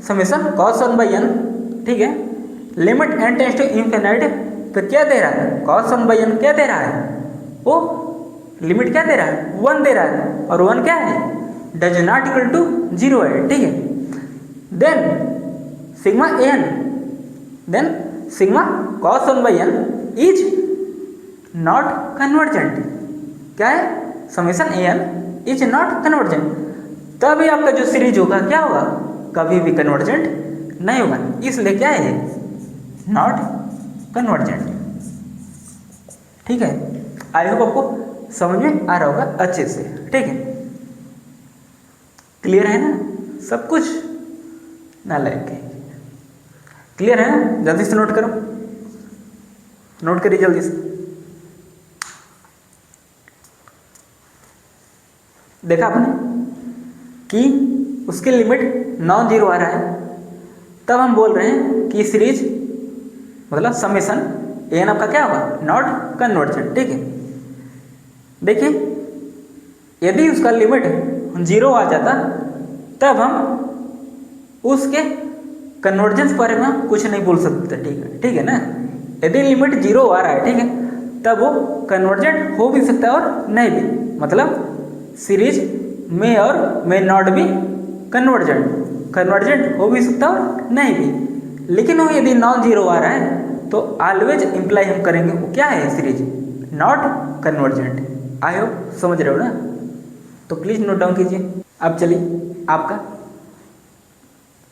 A: समेशन cos 1/n, ठीक है, limit n tends to infinity, तो क्या दे रहा है, cos 1/n क्या दे रहा है, वो लिमिट क्या दे रहा है, 1 दे रहा है, और 1 क्या है, डज नॉट इक्वल टू 0 है, ठीक है। Then sigma cos 1/n is not convergent, क्या है, summation an is not convergent, तभी आपका जो सीरीज होगा क्या होगा, कभी भी कन्वर्जेंट नहीं होगा, इसलिए क्या है, नॉट कन्वर्जेंट, ठीक है। आई होप आपको समझ में आ रहा होगा अच्छे से, ठीक है, क्लियर है ना सब कुछ, ना लाइक क्लियर है ना, जल्दी से नोट करो, नोट करिए जल्दी से। देखा आपने कि उसकी लिमिट नॉन जीरो आ रहा है, तब हम बोल रहे हैं कि सीरीज मतलब समेशन an आपका क्या होगा, नॉट कन्वर्जेंट, ठीक है। देखिए यदि उसका लिमिट 0 आ जाता तब हम उसके कन्वर्जेंस बारे में कुछ नहीं बोल सकते, ठीक है ना। यदि लिमिट 0 आ रहा है, ठीक है, तब वो कन्वर्जेंट हो भी सकता है और नहीं भी, मतलब सीरीज में और में नॉट भी कन्वर्जेंट हो भी सकता है और नहीं भी, लेकिन वो यदि नॉन जीरो आ रहा है तो ऑलवेज इंप्लाई हम करेंगे वो क्या है, series not convergent. I hope समझ रहे हो ना, तो प्लीज़ नोट डाउन कीजिए। अब चलिए आपका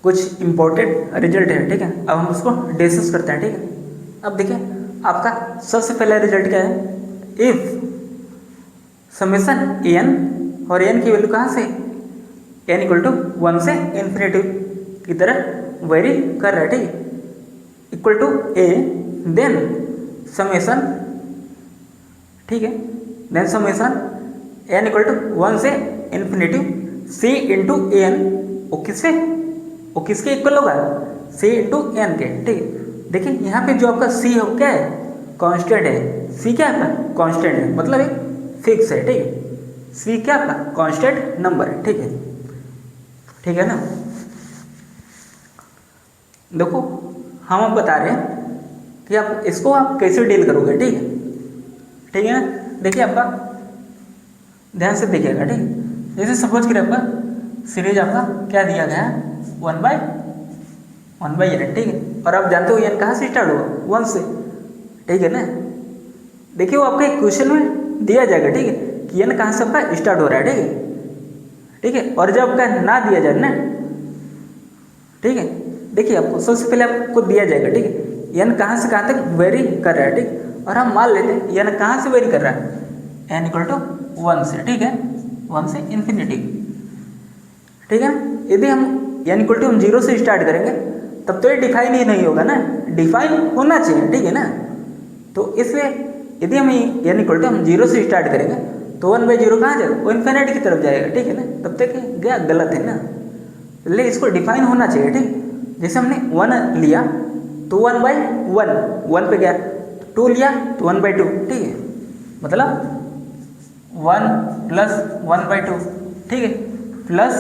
A: कुछ इम्पोर्टेंट रिजल्ट है, ठीक है, अब हम उसको डिस्कस करते हैं, ठीक है। अब देखिए आपका सबसे पहला रिजल्ट क्या है, इफ समेशन an, और n की वैल्यू कहाँ से, n इक्वल टू 1 से इन्फिनिटी की तरह वेरी कर रहा है, ठीक है, equal to a, then summation, ठीक है, then summation n equal to 1 से इन्फिनिटी c इंटू an, वो किसके इक्वल होगा, c इंटू n के, ठीक है। देखिए यहाँ पे जो आपका c है वो क्या है, कांस्टेंट है, c क्या है आपका, कांस्टेंट है, मतलब एक फिक्स है, ठीक है, c क्या आपका कांस्टेंट नंबर है, ठीक है ना। देखो हम अब बता रहे हैं कि आप इसको आप कैसे डील करोगे, ठीक है ना। देखिए आपका ध्यान से देखिएगा, ठीक है, जैसे सपोज करिए आपका सीरीज आपका क्या दिया गया है, 1/n, ठीक है, और आप जानते हो n कहाँ से स्टार्ट होगा, 1 से, ठीक है ना। देखिए वो आपके क्वेश्चन में दिया जाएगा, ठीक है, कि n कहाँ से आपका स्टार्ट हो रहा है, ठीक है, और जब आपका ना दिया जाए ना, ठीक है, देखिए आपको सबसे पहले आपको दिया जाएगा, ठीक है, n कहाँ से कहाँ तक वेरी कर रहा है, ठीक, और हम मान लेते हैं n कहाँ से वेरी कर रहा है, n इक्वल टू 1 से, ठीक है, 1 से इन्फिनिटी, ठीक है। यदि हम n इक्वल टू हम 0 से स्टार्ट करेंगे तब तो ये डिफाइन ही नहीं होगा ना, डिफाइन होना चाहिए, ठीक है ना। तो इसलिए यदि हम n इक्वल टू हम 0 से स्टार्ट करेंगे तो 1/0 कहाँ जाएगा, वो इन्फिनिटी की तरफ जाएगा, ठीक है ना। तब तक क्या गलत है ना, ले इसको डिफाइन होना चाहिए, ठीक। जैसे हमने 1 लिया तो 1/1, 1 पे गया, 2 लिया तो 1/2, ठीक है, मतलब 1 + 1/2, ठीक है, प्लस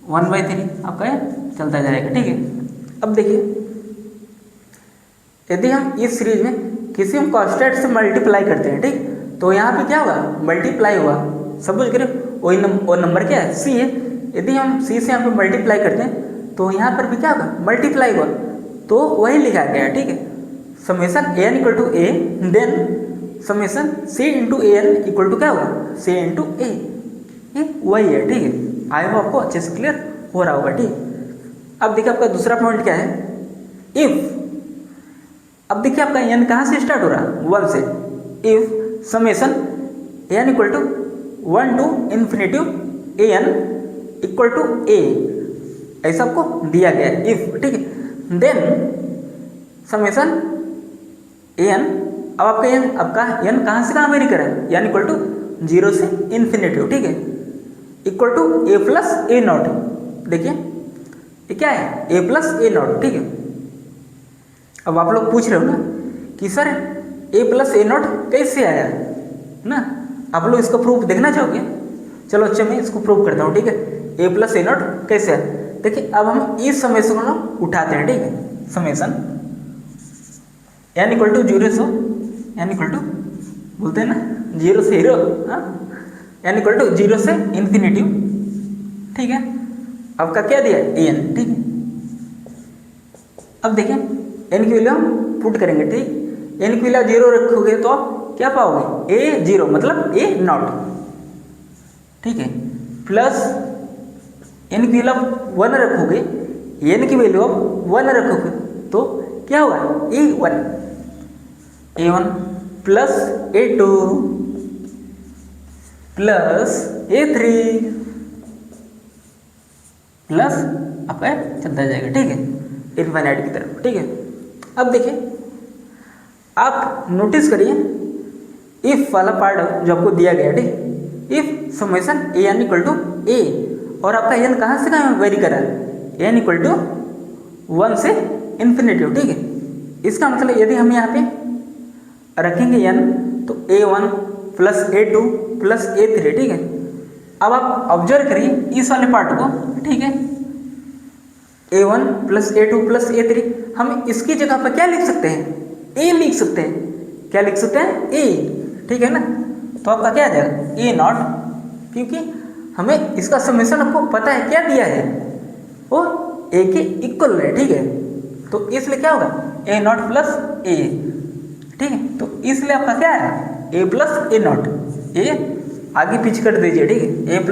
A: 1/3 आपका ये चलता जाएगा, ठीक है। अब देखिए यदि हम इस सीरीज में किसी हम कांस्टेंट से मल्टीप्लाई करते हैं, ठीक, तो यहाँ पे क्या होगा, मल्टीप्लाई हुआ, सपोज करें वही नंबर क्या है, सी है। यदि हम सी से यहाँ पे मल्टीप्लाई करते हैं तो यहाँ पर भी क्या होगा, मल्टीप्लाई हुआ, तो वही लिखा गया है, ठीक है। Summation an = a, then summation c × an = क्या होगा, c × a, ये वही है, ठीक है। आई होप आपको अच्छे से क्लियर हो रहा होगा, ठीक। अब देखिए आपका दूसरा पॉइंट क्या है, इफ। अब देखिए आपका n कहाँ से स्टार्ट हो रहा है, 1 से। If summation n = 1 to ∞ an = a, ऐसा आपको दिया गया है, इफ, ठीक है। देन समेशन an, अब आपका n कहाँ से कहाँ वेरी कर रहा है, n = 0 से ∞, ठीक है, इक्वल टू a + a0। देखिए ये क्या है, a + a0, ठीक है। अब आप लोग पूछ रहे हो ना कि सर a + a0 कैसे आया ना, आप लोग इसका प्रूफ देखना चाहोगे। चलो अच्छा मैं इसको प्रूफ करता हूँ, ठीक है। a + a0 कैसे आया, देखिए अब हम इस समेशन को उठाते हैं, ठीक है। समेशन n = 0 से n = बोलते हैं ना 0 से हीरो, हाँ, n = 0 से ∞, ठीक है। आपका क्या दिया है, an, ठीक है। अब देखिए n की वैल्यू हम पुट करेंगे, ठीक। n की वैल्यू 0 रखोगे तो आप क्या पाओगे, a0 मतलब a0, ठीक है, प्लस n की वैल्यू 1 रखोगे, n की वैल्यू 1 रखोगे तो क्या होगा, a1 plus a2 plus a3 plus आपका चलता जाएगा, ठीक है, इनफाइनाइट की तरफ, ठीक है। अब देखिए आप नोटिस करिए इफ वाला पार्ट जो आपको दिया गया, ठीक। इफ समेशन an = a, और आपका n कहाँ से कहाँ वेरी कर रहा है, n = 1 से ∞, ठीक है। इसका मतलब यदि हम यहाँ पे रखेंगे n तो a1 + a2 + a3, ठीक है। अब आप ऑब्जर्व करिए इस वाले पार्ट को, ठीक है, a1 + a2 + a3, हम इसकी जगह पर क्या लिख सकते हैं, a लिख सकते हैं, क्या लिख सकते हैं, a, ठीक है ना। तो आपका क्या आ जाएगा, a0, क्योंकि हमें इसका समेशन आपको पता है क्या दिया है, वो a के इक्वल है, ठीक है। तो इसलिए क्या होगा, a0 + a, ठीक है। तो इसलिए आपका क्या है, a + a0, a आगे पीछे कर दीजिए, ठीक है, a +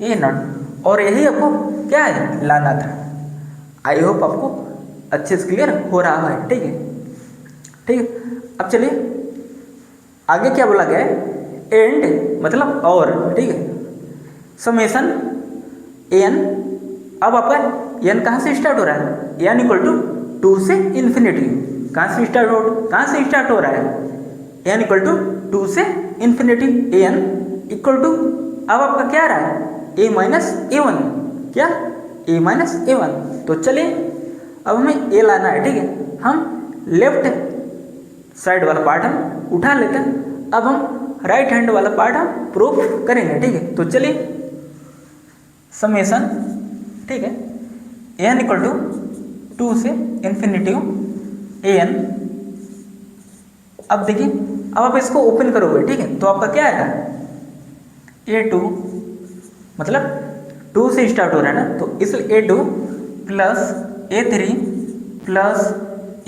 A: a0, और यही आपको क्या है, लाना था। आई होप आपको अच्छे से क्लियर हो रहा है, ठीक है, ठीक है। अब चलिए आगे क्या बोला गया है, एंड मतलब और, ठीक है, समेशन n। अब आपका n कहाँ से स्टार्ट हो रहा है, n = 2 से ∞, कहाँ से स्टार्ट हो रहा है, n = 2 से ∞, an = अब आपका क्या आ रहा है, a - a1, क्या, a - a1। तो चलिए अब हमें a लाना है, ठीक है। हम लेफ्ट साइड वाला पार्ट हम उठा लेते हैं, अब हम राइट हैंड वाला पार्ट हम प्रूफ करेंगे, ठीक है। तो चलिए समेशन, ठीक है, n = 2 से ∞ an। अब देखिए अब आप इसको ओपन करोगे, ठीक है, तो आपका क्या आएगा, a2, मतलब 2 से स्टार्ट हो रहा है ना, तो इसलिए a2 + a3 +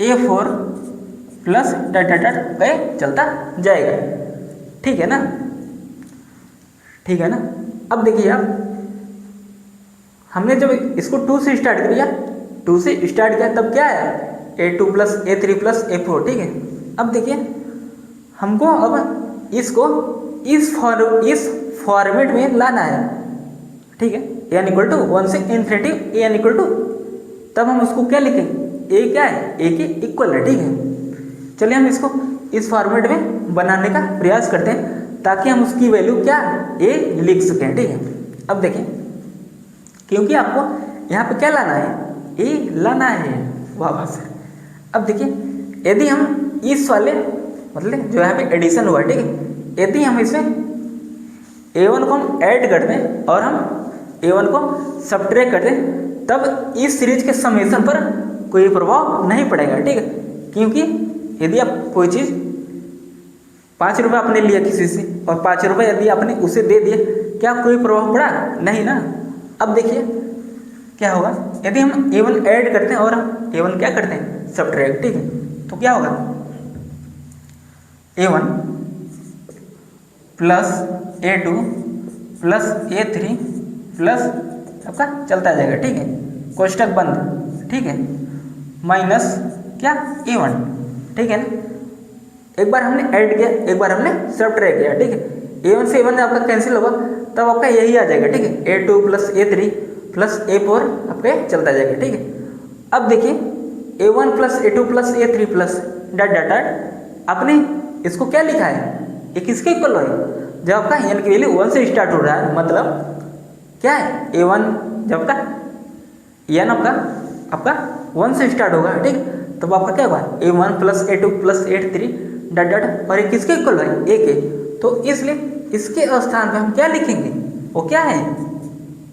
A: a4 प्लस गए चलता जाएगा, ठीक है ना, ठीक है ना। अब देखिए आप, हमने जब इसको 2 से स्टार्ट किया, तब क्या है, a2 + a3 + a4, ठीक है। अब देखिए हमको अब इसको इस फॉर्मेट में लाना है, ठीक है, n = 1 से ∞, an तब हम उसको क्या लिखेंगे, a क्या है, a के इक्वल है, ठीक है। चलिए हम इसको इस फॉर्मेट में बनाने का प्रयास करते हैं। ताकि हम उसकी वैल्यू क्या ए लिख सकें, ठीक है। अब देखें, क्योंकि आपको यहाँ पे क्या लाना है, ए लाना है वापस। अब देखिए, यदि हम इस वाले मतलब जो यहाँ पे एडिशन हुआ, ठीक है, यदि हम इसमें a1 को हम ऐड कर दें और हम a1 को सब्ट्रैक्ट कर दें, तब इस सीरीज के समेशन पर कोई प्रभाव नहीं पड़ेगा, ठीक है। क्योंकि यदि आप कोई चीज़ 5 रुपये आपने लिया किसी से और 5 रुपये यदि आपने उसे दे दिए, क्या कोई प्रभाव पड़ा? नहीं ना। अब देखिए क्या होगा, यदि हम a1 ऐड करते हैं और हम a1 क्या करते हैं, सब्ट्रैक्ट, ठीक है, तो क्या होगा, a1 plus a2 plus a3 plus आपका चलता जाएगा, ठीक है, कोष्टक बंद, ठीक है, माइनस क्या a1, ठीक है ना। एक बार हमने ऐड किया, एक बार हमने सब्ट्रैक्ट किया, ठीक है, a1 से a1 आपका कैंसिल होगा, तब आपका यही आ जाएगा, ठीक है, a2 plus a3 plus a4 आपका चलता जाएगा, ठीक है। अब देखिए a1 plus a2 plus a3 plus dot dot dot, आपने इसको क्या लिखा है, ये किसके इक्वल है, जब आपका n की वैल्यू 1 से स्टार्ट हो रहा है, मतलब क्या है, a1 जब आपका n आपका 1 से स्टार्ट होगा, ठीक, तब आपका क्या होगा, a1 plus a2 plus a3 dot dot, और ये किसके इक्वल है, a के। तो इसलिए इसके स्थान पे हम क्या लिखेंगे, वो क्या है,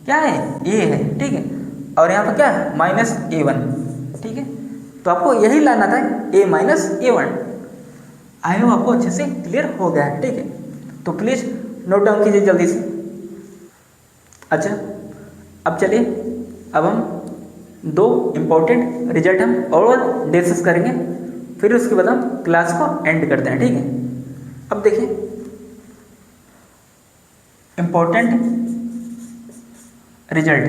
A: क्या है, a है, ठीक है, और यहाँ पर क्या है, माइनस a1, ठीक है। तो आपको यही लाना था, a minus a1। I hope आपको अच्छे से क्लियर हो गया है, ठीक है। तो प्लीज़ नोट डाउन कीजिए जल्दी से। अच्छा, अब चलिए, अब हम 2 इम्पोर्टेंट रिजल्ट हम और डिस्कस करेंगे, फिर उसके बाद हम क्लास को एंड करते हैं, ठीक है। अब देखिए, इम्पोर्टेंट रिजल्ट,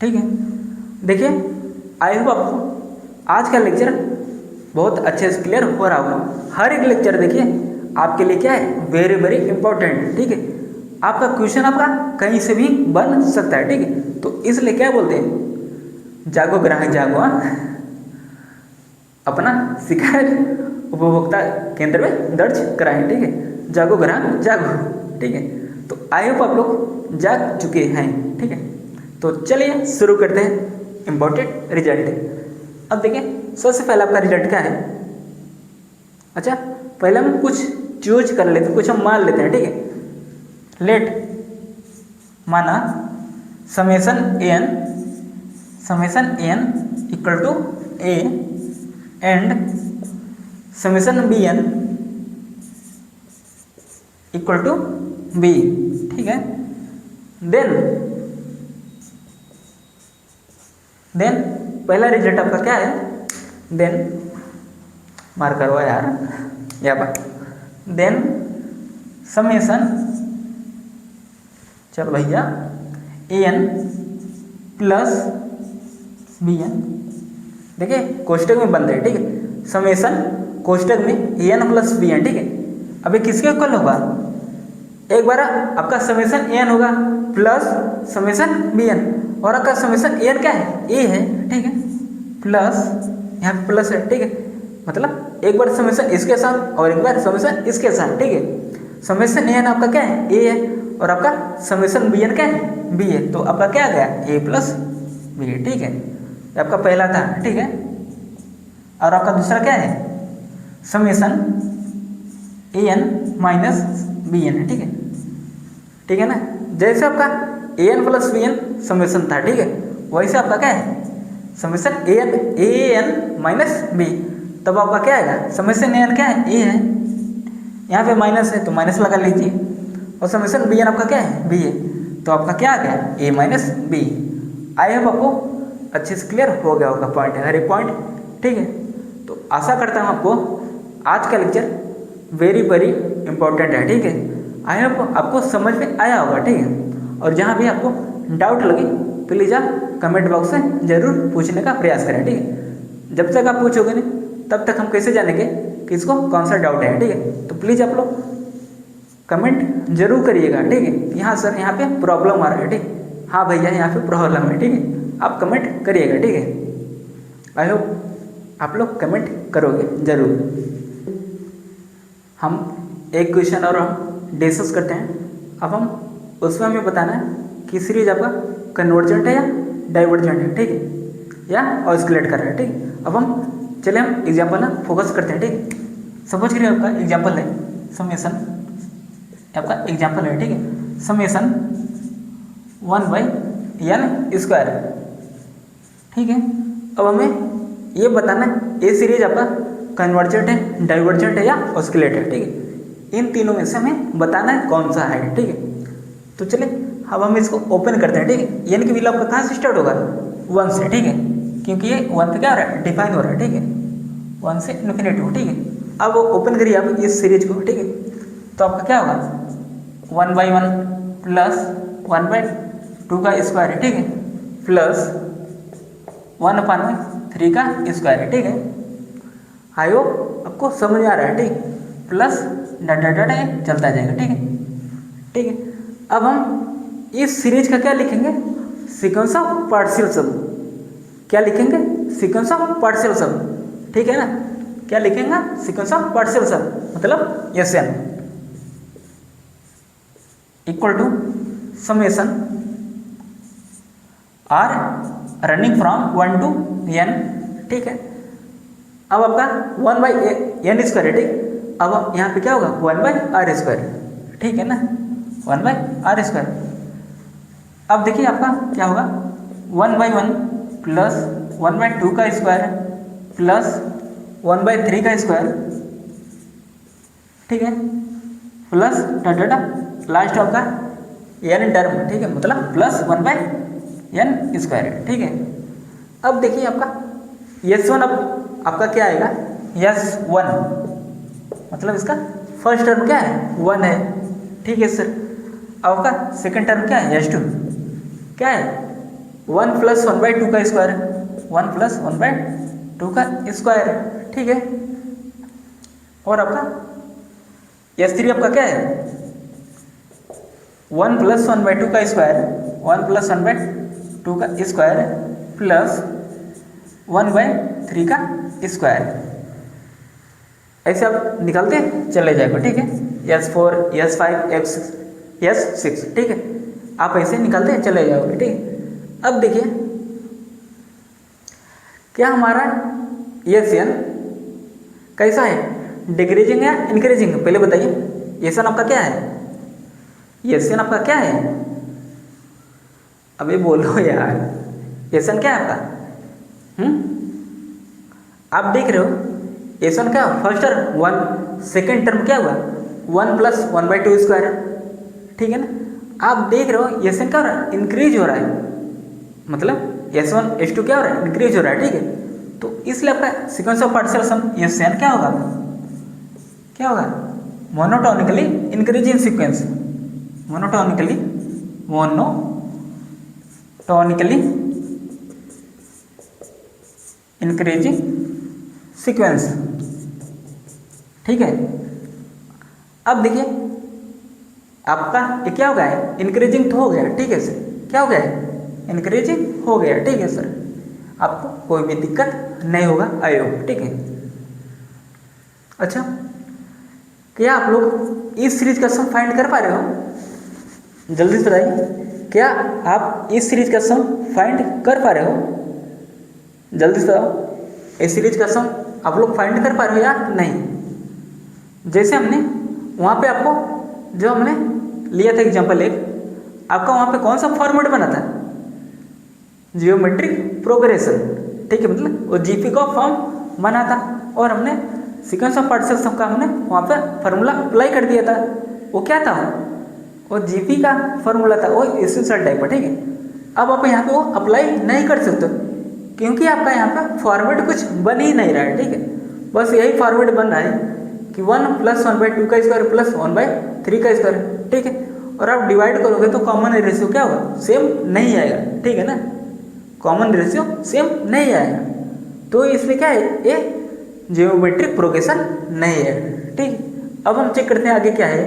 A: ठीक है। देखिए, आई होप आपको आज का लेक्चर बहुत अच्छे से क्लियर हो रहा होगा। हर एक लेक्चर देखिए आपके लिए क्या है, वेरी वेरी इंपॉर्टेंट, ठीक है। आपका क्वेश्चन आपका कहीं से भी बन सकता है, ठीक है। तो इसलिए क्या बोलते हैं, जागो ग्राहक जागो, अपना शिकायत उपभोक्ता केंद्र में दर्ज कराएं, ठीक है, जागो ग्राहक जागो, ठीक है। तो आई होप आप लोग जाग चुके हैं, ठीक है। तो चलिए शुरू करते हैं इम्पोर्टेंट रिजल्ट। अब देखिए, सबसे पहले आपका रिजल्ट क्या है। अच्छा, पहले हम कुछ चूज कर लेते हैं, कुछ हम मान लेते हैं, ठीक है। लेट माना summation n equal to a and summation b n equal to b, ठीक है। देन पहला रिजल्ट आपका क्या है, देन मार करवा यार, या देन समेशन, चल भैया, ए एन प्लस बी एन, देखिए कोष्टक में बंद है, ठीक है, समेशन कोष्टक में ए एन प्लस बी एन, ठीक है। अभी किसके इक्वल होगा, एक बार आपका समेशन ए एन होगा प्लस समेशन बी एन, और आपका समेशन ए एन क्या है, ए है, ठीक है, प्लस यहाँ पे प्लस है, ठीक है, मतलब एक बार समेशन इसके साथ और एक बार समेशन इसके साथ, ठीक है। समेशन ए एन आपका क्या है, ए है, और आपका समेशन बी एन क्या है, बी है। तो आपका क्या आ गया, ए प्लस बी, ठीक है, ये आपका पहला था, ठीक है। और आपका दूसरा क्या है, summation A N minus B N, ठीक है, ठीक है ना। जैसे आपका A N plus B N summation था, ठीक है, वैसे आपका क्या है, summation A N minus B, तब आपका क्या आएगा, समेशन ए एन क्या है, ए है, यहाँ पे माइनस है तो माइनस लगा लीजिए, और समेशन बी एन आपका क्या है, बी है, तो आपका क्या आ गया, ए माइनस बी। आई होप आपको अच्छे से क्लियर हो गया होगा पॉइंट, हर एक पॉइंट, ठीक है। तो आशा करता हूँ आपको आज का लेक्चर वेरी वेरी इंपॉर्टेंट है, ठीक है। आई होप आपको समझ में आया होगा, ठीक है। और जहाँ भी आपको डाउट लगे प्लीज़ आप कमेंट बॉक्स में ज़रूर पूछने का प्रयास करें, ठीक है। जब तक आप पूछोगे नहीं तब तक हम कैसे जानेंगे कि इसको कौन सा डाउट है, ठीक है। तो प्लीज़ आप लोग कमेंट जरूर करिएगा, ठीक है। यहाँ सर यहाँ पे प्रॉब्लम आ रहा है, ठीक, हाँ भैया यहाँ पे प्रॉब्लम है, ठीक है, आप कमेंट करिएगा, ठीक है। आई होप आप लोग कमेंट करोगे ज़रूर। हम एक क्वेश्चन और हम डिस्कस करते हैं। अब हम उसमें हमें बताना है कि सीरीज आपका कन्वर्जेंट है या डाइवर्जेंट है, ठीक है, या ऑस्किलेट कर रहा है, ठीक है। अब हम चले हम एग्जाम्पल ना फोकस करते हैं, ठीक है। सपोज करिए आपका एग्जाम्पल है समेसन, आपका एग्जाम्पल है, ठीक है, समेसन 1/n², ठीक है। अब हमें ये बताना है ये सीरीज आपका कन्वर्जेंट है, डाइवर्जेंट है या ऑस्किलेट है, ठीक है। इन तीनों में से हमें बताना है कौन सा है, ठीक है। तो चले अब हम इसको ओपन करते हैं, ठीक है। यानी कि विल आपका कहाँ से स्टार्ट होगा, 1 से, ठीक है, क्योंकि ये 1 पे क्या हो रहा है, डिफाइन हो रहा है, ठीक है, 1 से इन्फिनिटी, ठीक है। अब ओपन करिए आप इस सीरीज को, ठीक है, तो आपका क्या होगा 1/1 प्लस 1/2 का स्क्वायर है, ठीक है, प्लस 1/3 का स्क्वायर है, ठीक है। आई होप आपको समझ आ रहा है, ठीक, प्लस डॉट डॉट डॉट चलता जाएगा, ठीक है, ठीक है। अब हम इस सीरीज का क्या लिखेंगे, सीक्वेंस ऑफ पार्शियल सम, क्या लिखेंगे, सीक्वेंस ऑफ पार्शियल सम, ठीक है ना, क्या लिखेंगे, सीक्वेंस ऑफ पार्शियल सम, मतलब SN equal to summation R running from 1 to n, ठीक है। अब आपका 1/n², ठीक। अब यहाँ पे क्या होगा 1/r², ठीक है ना, 1/r²। अब देखिए आपका क्या होगा 1/1 प्लस 1/2 का स्क्वायर प्लस 1/3 का स्क्वायर, ठीक है, प्लस डाटा लास्ट आपका n टर्म, ठीक है, मतलब प्लस 1/n², ठीक है। अब देखिए आपका S1 अब आपका क्या आएगा, S1 मतलब इसका फर्स्ट टर्म क्या है 1 है, ठीक है सर। अब आपका सेकंड टर्म क्या है, S2 क्या है 1 प्लस 1/2 का स्क्वायर, 1 प्लस 1/2 का स्क्वायर, ठीक है। और आपका S3 आपका क्या है 1 प्लस 1/2 का स्क्वायर, 1 प्लस 1/2 का स्क्वायर प्लस 1/3 का स्क्वायर, ऐसे आप निकालते चले जाएगा, ठीक है, S4 S5 S6, ठीक है, आप ऐसे निकालते चले जाओगे, ठीक है। अब देखिए क्या हमारा SN कैसा है, डिक्रीजिंग या इंक्रीजिंग, पहले बताइए SN आपका क्या है, SN आपका क्या है, अभी बोलो यार, SN क्या है आपका, आप देख रहे हो SN क्या फर्स्ट टर्म 1, सेकेंड टर्म क्या हुआ 1 प्लस 1/2 स्क्वायर, ठीक है ना। आप देख रहे हो SN क्या हो रहा है, इंक्रीज हो रहा है, मतलब S1 S2 क्या हो रहा है, इंक्रीज हो रहा है, ठीक है। तो इसलिए आपका sequence of partial sum SN क्या होगा, क्या होगा, monotonically increasing sequence, monotonically increasing sequence, ठीक है। अब देखिए आपका ये क्या हो गया है, इंक्रीजिंग तो हो गया, ठीक है सर, क्या हो गया है, इंक्रीजिंग हो गया, ठीक है सर, आपको कोई भी दिक्कत नहीं होगा, आई होप, ठीक है। अच्छा, क्या आप लोग इस सीरीज का सम फाइंड कर पा रहे हो, जल्दी से बताइए, क्या आप इस सीरीज का सम फाइंड कर पा रहे हो, जल्दी से बताओ, इस सीरीज का सम आप लोग फाइंड कर पा रहे हो या नहीं। जैसे हमने वहाँ पे आपको जो हमने लिया था एग्जाम्पल एक, आपका वहाँ पे कौन सा फॉर्मेट बना था, जियोमेट्रिक प्रोग्रेशन, ठीक है, मतलब वो GP का फॉर्म बना था, और हमने सीक्वेंस ऑफ पार्शियल सम का हमने वहाँ पे फार्मूला अप्लाई कर दिया था। वो क्या था, वो GP का फार्मूला था, वो एसेंशियल टाइप का, ठीक है। अब आप यहाँ पे वो अप्लाई नहीं कर सकते क्योंकि आपका यहाँ पे फॉर्मेट कुछ बन ही नहीं रहा है, ठीक है, बस यही फॉर्मेट बन रहा है कि 1 प्लस 1/2 का स्क्वायर प्लस 1/3 का स्क्वायर, ठीक है। और आप डिवाइड करोगे तो कॉमन रेशियो क्या होगा, सेम नहीं आएगा, ठीक है ना, कॉमन रेशियो सेम नहीं आएगा, तो इसमें क्या है, ये जियोमेट्रिक प्रोग्रेशन नहीं है, ठीक। अब हम चेक करते हैं आगे क्या है।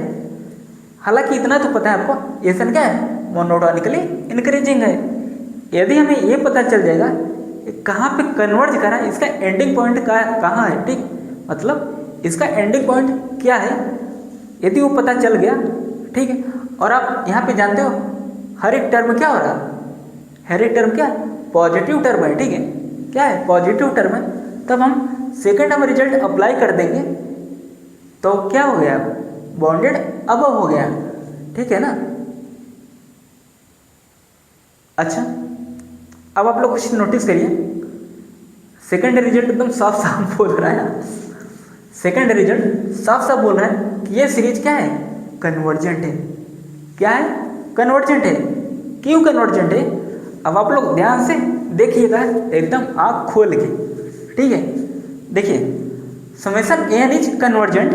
A: हालांकि इतना तो पता है आपको SN क्या है, मोनोटोनिकली इंक्रीजिंग है। यदि हमें ये पता चल जाएगा कहाँ पे कन्वर्ज करा, इसका एंडिंग पॉइंट कहाँ है, ठीक, मतलब इसका एंडिंग पॉइंट क्या है यदि वो पता चल गया, ठीक है, और आप यहाँ पे जानते हो हर एक टर्म क्या हो रहा है, हर एक टर्म क्या पॉजिटिव टर्म है, ठीक है, क्या है पॉजिटिव टर्म है, तब हम सेकंड हम रिजल्ट अप्लाई कर देंगे तो क्या हो गया, बाउंडेड अबव हो गया, ठीक है ना। अच्छा, अब आप लोग कुछ नोटिस करिए, सेकंड रिजल्ट एकदम साफ साफ बोल रहा है, सेकंड रिजल्ट साफ साफ बोल रहा है कि ये सीरीज क्या है, कन्वर्जेंट है। क्या है, कन्वर्जेंट है। क्यों कन्वर्जेंट है, अब आप लोग ध्यान से देखिएगा एकदम आँख खोल के, ठीक है। देखिए, summation n is convergent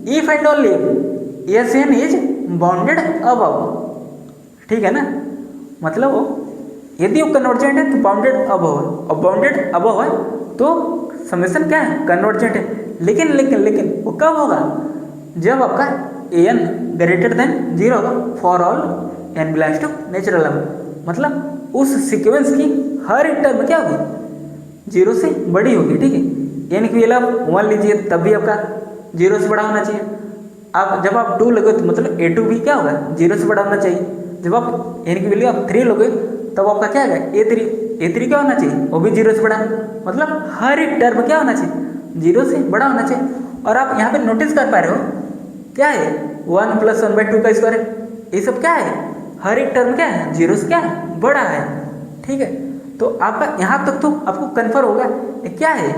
A: if and only if s n is bounded above, ठीक है ना। मतलब वो यदि वो कन्वर्जेंट है तो बाउंडेड अबव है, और बाउंडेड अबव है तो समेशन क्या है, कन्वर्जेंट है। लेकिन लेकिन लेकिन वो कब होगा, जब आपका एन ग्रेटर देन 0 होगा for all N belongs to natural number. मतलब उस सीक्वेंस की हर एक टर्म क्या होगी, 0 से बड़ी होगी, ठीक है। एन की वैल्यू आप 1 लीजिए तब भी आपका 0 से बड़ा होना चाहिए। आप जब आप 2 लोगे तो मतलब a2 भी क्या होगा, 0 से बड़ा होना चाहिए। जब आप एन की वैल्यू आप 3 लोगे तब आपका क्या होगा, a3 क्या होना चाहिए, वो भी 0 से बड़ा। मतलब हर एक टर्म क्या होना चाहिए, 0 से बड़ा होना चाहिए। और आप यहाँ पे नोटिस कर पा रहे हो क्या है, 1 + 1/2 का स्क्वायर, ये सब क्या है, हर एक टर्म क्या है, 0 से क्या है, बड़ा है, ठीक है। तो आपका यहाँ तक तो आपको कन्फर्म होगा ये क्या है,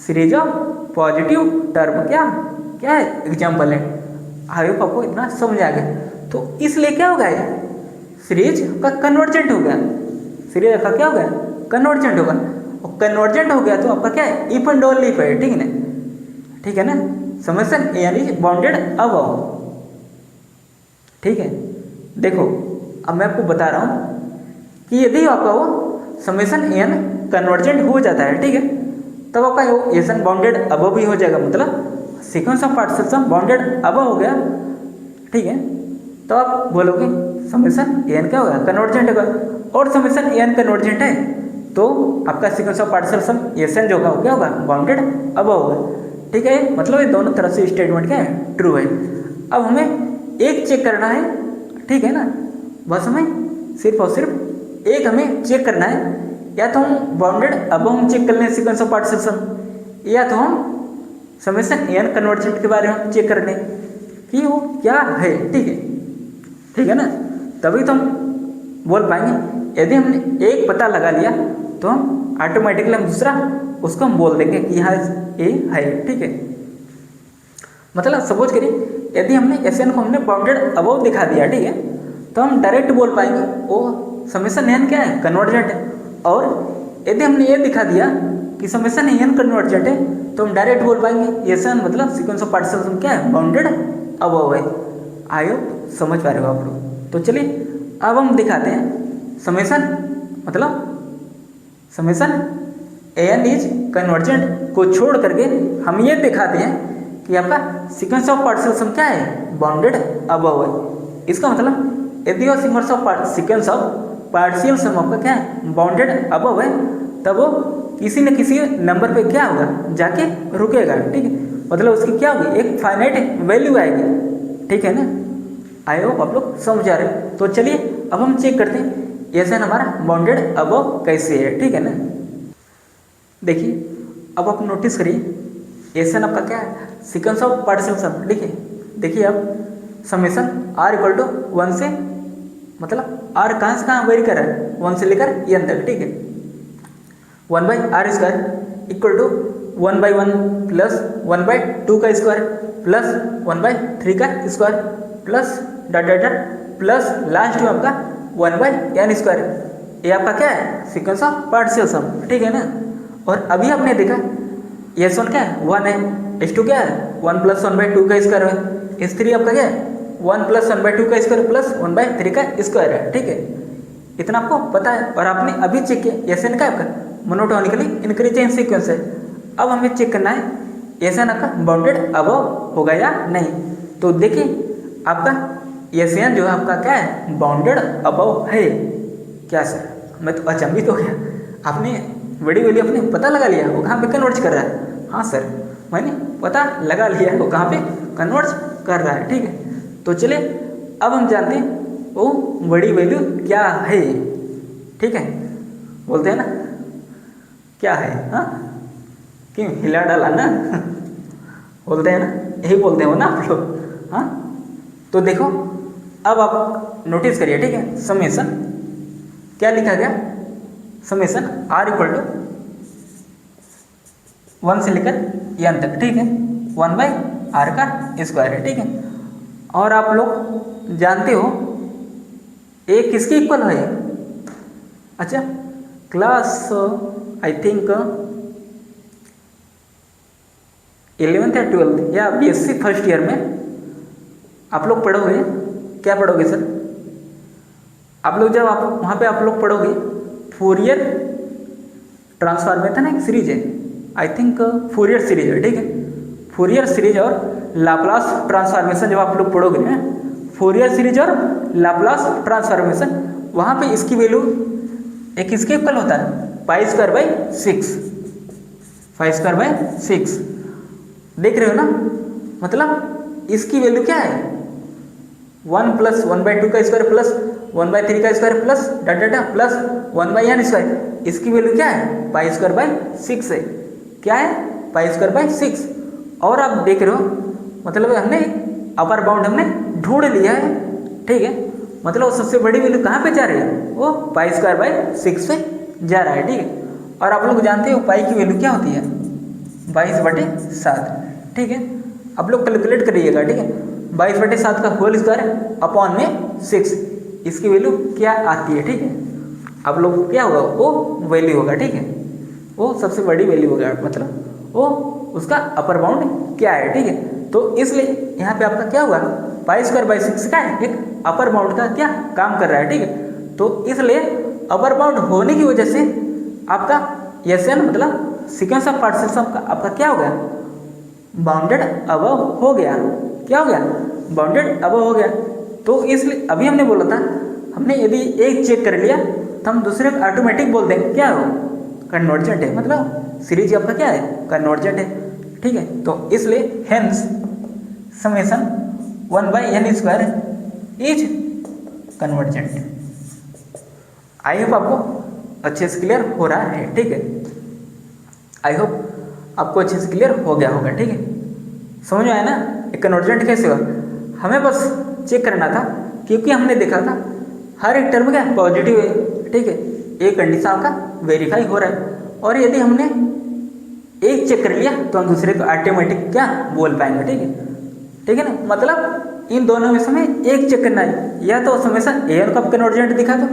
A: सीरीज ऑफ पॉजिटिव टर्म क्या क्या है, एग्जाम्पल है। आई होप आपको इतना समझ आ गया। तो इसलिए क्या होगा, ये सीरीज का कन्वर्जेंट हो गया, सीरीज का क्या हो गया, कन्वर्जेंट होगा। और कन्वर्जेंट हो गया तो आपका क्या है, इफ एंड ओनली इफ है, ठीक है ना, ठीक है ना। Summation n is bounded above, ठीक है। देखो अब मैं आपको बता रहा हूँ कि यदि आपका वो समेशन एन कन्वर्जेंट हो जाता है, ठीक है, तब आपका वो एन बाउंडेड अबव भी हो जाएगा। मतलब sequence of particles bounded above हो गया, ठीक है। तो आप बोलोगे समेशन एन क्या होगा, कन्वर्जेंट होगा। और समेशन एन कन्वर्जेंट है तो आपका sequence of particles s n जो होगा वो क्या होगा, बाउंडेड अबव होगा, ठीक है। मतलब ये दोनों तरह से स्टेटमेंट क्या है, ट्रू है। अब हमें एक चेक करना है, ठीक है ना, बस हमें सिर्फ और सिर्फ एक हमें चेक करना है, या तो हम बाउंडेड अबव हम चेक कर लें सीक्वेंस ऑफ पार्टिकल्स, या तो हम समेशन एन कन्वर्जेंट के बारे में चेक कर लें कि वो क्या है, ठीक है, ठीक है ना। तभी तो हम बोल पाएंगे। यदि हमने एक पता लगा लिया तो हम ऑटोमेटिकली हम दूसरा उसको हम बोल देंगे कि यहाँ ए है, ठीक है। मतलब सपोज करिए यदि हमने एस एन को हमने बाउंडेड अबव दिखा दिया, ठीक है, तो हम डायरेक्ट बोल पाएंगे वो समेशन एन क्या है, कन्वर्जेंट है। और यदि हमने ये दिखा दिया कि समेशन एन कन्वर्जेंट है तो हम डायरेक्ट बोल पाएंगे एस एन मतलब सीक्वेंस ऑफ पार्टिकल्स क्या है, बाउंडेड अबव है। आई होप समझ पा रहे हो आप लोग। तो चलिए अब हम दिखाते हैं समेशन मतलब समेशन एन इज कन्वर्जेंट को छोड़ करके हम ये दिखाते हैं कि आपका सीक्वेंस ऑफ पार्टिकल्स क्या है, बाउंडेड अबव है। इसका मतलब यदि वो सीक्वेंस ऑफ पार्शियल सम आपका क्या है, बाउंडेड अबव है, तब वो किसी न किसी नंबर पे क्या होगा, जाके रुकेगा, ठीक है। मतलब उसकी क्या होगी, एक फाइनाइट वैल्यू आएगी, ठीक है ना। आई होप आप लोग समझ आ रहे हैं। तो चलिए अब हम चेक करते हैं एस एन हमारा बाउंडेड अबव कैसे है, ठीक है ना। देखिए अब आप नोटिस करिए एस एन आपका क्या है, सीक्वेंस ऑफ पार्टिकल सम, ठीक है। देखिए अब समेशन आर इक्वल टू 1 से मतलब आर कहाँ से कहाँ वेरी कर रहा है, 1 से लेकर एन तक, ठीक है। 1/r² इक्वल टू 1/1 प्लस 1/2 का स्क्वायर प्लस 1/3 का square plus dot dot dot plus last में आपका 1/n²। ये आपका क्या है, सीक्वेंस ऑफ पार्शियल सम, ठीक है ना। और अभी आपने देखा S1 क्या है, 1 है, S2 क्या है, 1 + 1/2 का स्क्वायर है, S3 आपका क्या है, 1 + 1/2 का स्क्वायर प्लस 1/3 का स्क्वायर है, ठीक है। इतना आपको पता है। और आपने अभी चेक किया SN का आपका मोनोटोनिकली इंक्रीजिंग सीक्वेंस है। अब हमें चेक करना है SN आपका बाउंडेड अबव होगा या नहीं। तो देखिए आपका SN जो है आपका क्या है, बाउंडेड अबव है। क्या सर, मैं तो अचंभित हो गया। आपने बड़ी वैल्यू अपने पता लगा लिया, वो कहाँ पे कन्वर्ज कर रहा है। हाँ सर, मैंने पता लगा लिया वो कहाँ पे कन्वर्ट कर रहा है। ठीक है, तो चलिए अब हम जानते हैं वो बड़ी वैल्यू क्या है। ठीक है, बोलते हैं ना क्या है, हाँ क्यों हिला डाला ना बोलते हैं ना, यही बोलते हो ना आप लोग, हाँ। तो देखो अब आप नोटिस करिए, ठीक है, समेसन क्या लिखा गया, समेसन r इक्वल टू 1 से लेकर n तक, ठीक है, 1/r का स्क्वायर है। ठीक है, और आप लोग जानते हो a किसके इक्वल है, अच्छा क्लास आई थिंक 11th या 12th या BSc फर्स्ट ईयर में आप लोग पढ़ोगे, क्या पढ़ोगे सर, आप लोग जब आप वहाँ पे आप लोग पढ़ोगे फोरियर ट्रांसफॉर्मेशन एक सीरीज है, आई थिंक फोरियर सीरीज है। ठीक है, फोरियर सीरीज और लाप्लास ट्रांसफॉर्मेशन जब आप लोग पढ़ोगे ना, फोरियर सीरीज और लाप्लास ट्रांसफॉर्मेशन, वहाँ पे इसकी वैल्यू एक किसके इक्वल होता है, pi square by 6, pi square by 6, देख रहे हो ना, मतलब इसकी वैल्यू क्या है 1 प्लस 1/2 का स्क्वायर प्लस 1/3 का square plus data plus 1/n square, इसकी वैल्यू क्या है पाई स्क्वायर बाई 6 है, क्या है पाई स्क्वायर बाई 6। और आप देख रहे हो मतलब हमने अपर बाउंड हमने ढूंढ लिया है। ठीक है, मतलब वो सबसे बड़ी वैल्यू कहाँ पे जा रही है, वो पाई स्क्वायर बाई 6 पे जा रहा है। ठीक है, और आप लोग जानते हो पाई की वैल्यू क्या होती है 22/7। ठीक है, आप लोग कैलकुलेट करिएगा। ठीक है, 22/7 का होल स्क्वायर अपॉन में 6, इसकी वैल्यू क्या आती है। ठीक है, आप लोग को क्या होगा वो वैल्यू होगा। ठीक है, वो सबसे बड़ी वैल्यू होगा, मतलब वो उसका अपर बाउंड क्या है। ठीक है, तो इसलिए यहाँ पे आपका क्या हुआ पाई स्क्वायर बाई 6 का एक अपर बाउंड का क्या काम कर रहा है। ठीक है, तो इसलिए अपर बाउंड होने की वजह से आपका SN मतलब सीक्वेंस ऑफ पार्टिकल्स का आपका क्या हो गया बाउंडेड अबव हो गया, क्या हो गया बाउंडेड अबव हो गया। तो इसलिए अभी हमने बोला था, हमने यदि एक चेक कर लिया तो हम दूसरे को ऑटोमेटिक बोल देंगे क्या हो कन्वर्जेंट है, मतलब सीरीज आपका क्या है कन्वर्जेंट है। ठीक है, तो इसलिए hence summation 1/n square is convergent. I hope आपको अच्छे से क्लियर हो रहा है। ठीक है, आई होप आपको अच्छे से क्लियर हो गया होगा। ठीक है, समझ में आया ना एक कन्वर्जेंट कैसे हुआ, हमें बस चेक करना था क्योंकि हमने देखा था हर एक टर्म क्या पॉजिटिव है। ठीक है, एक कंडीशन आपका वेरीफाई हो रहा है, और यदि हमने एक चेक कर लिया तो हम दूसरे को ऑटोमेटिक क्या बोल पाएंगे। ठीक है, ठीक है ना, मतलब इन दोनों में से हमें एक चेक करना है, या तो हमेशा एयर को आप कन्वर्जेंट दिखा दो,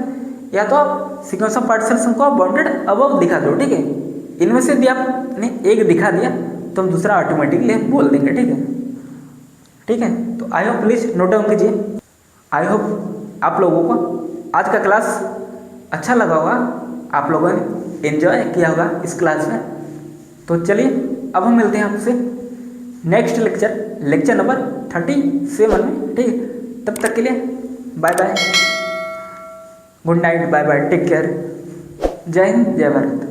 A: या तो आप सीक्वेंस ऑफ पार्टिकल्स को आप बाउंडेड अबव दिखा दो। ठीक है, इनमें से यदि आपने एक दिखा दिया तो हम दूसरा ऑटोमेटिकली बोल देंगे। ठीक है, ठीक है, तो I hope please note down कीजिए। आई होप आप लोगों को आज का क्लास अच्छा लगा होगा, आप लोगों ने एंजॉय किया होगा इस क्लास में। तो चलिए अब हम मिलते हैं आपसे नेक्स्ट लेक्चर नंबर 37 में। ठीक है, तब तक के लिए bye bye, good night, bye bye, take care, जय हिंद, जय भारत।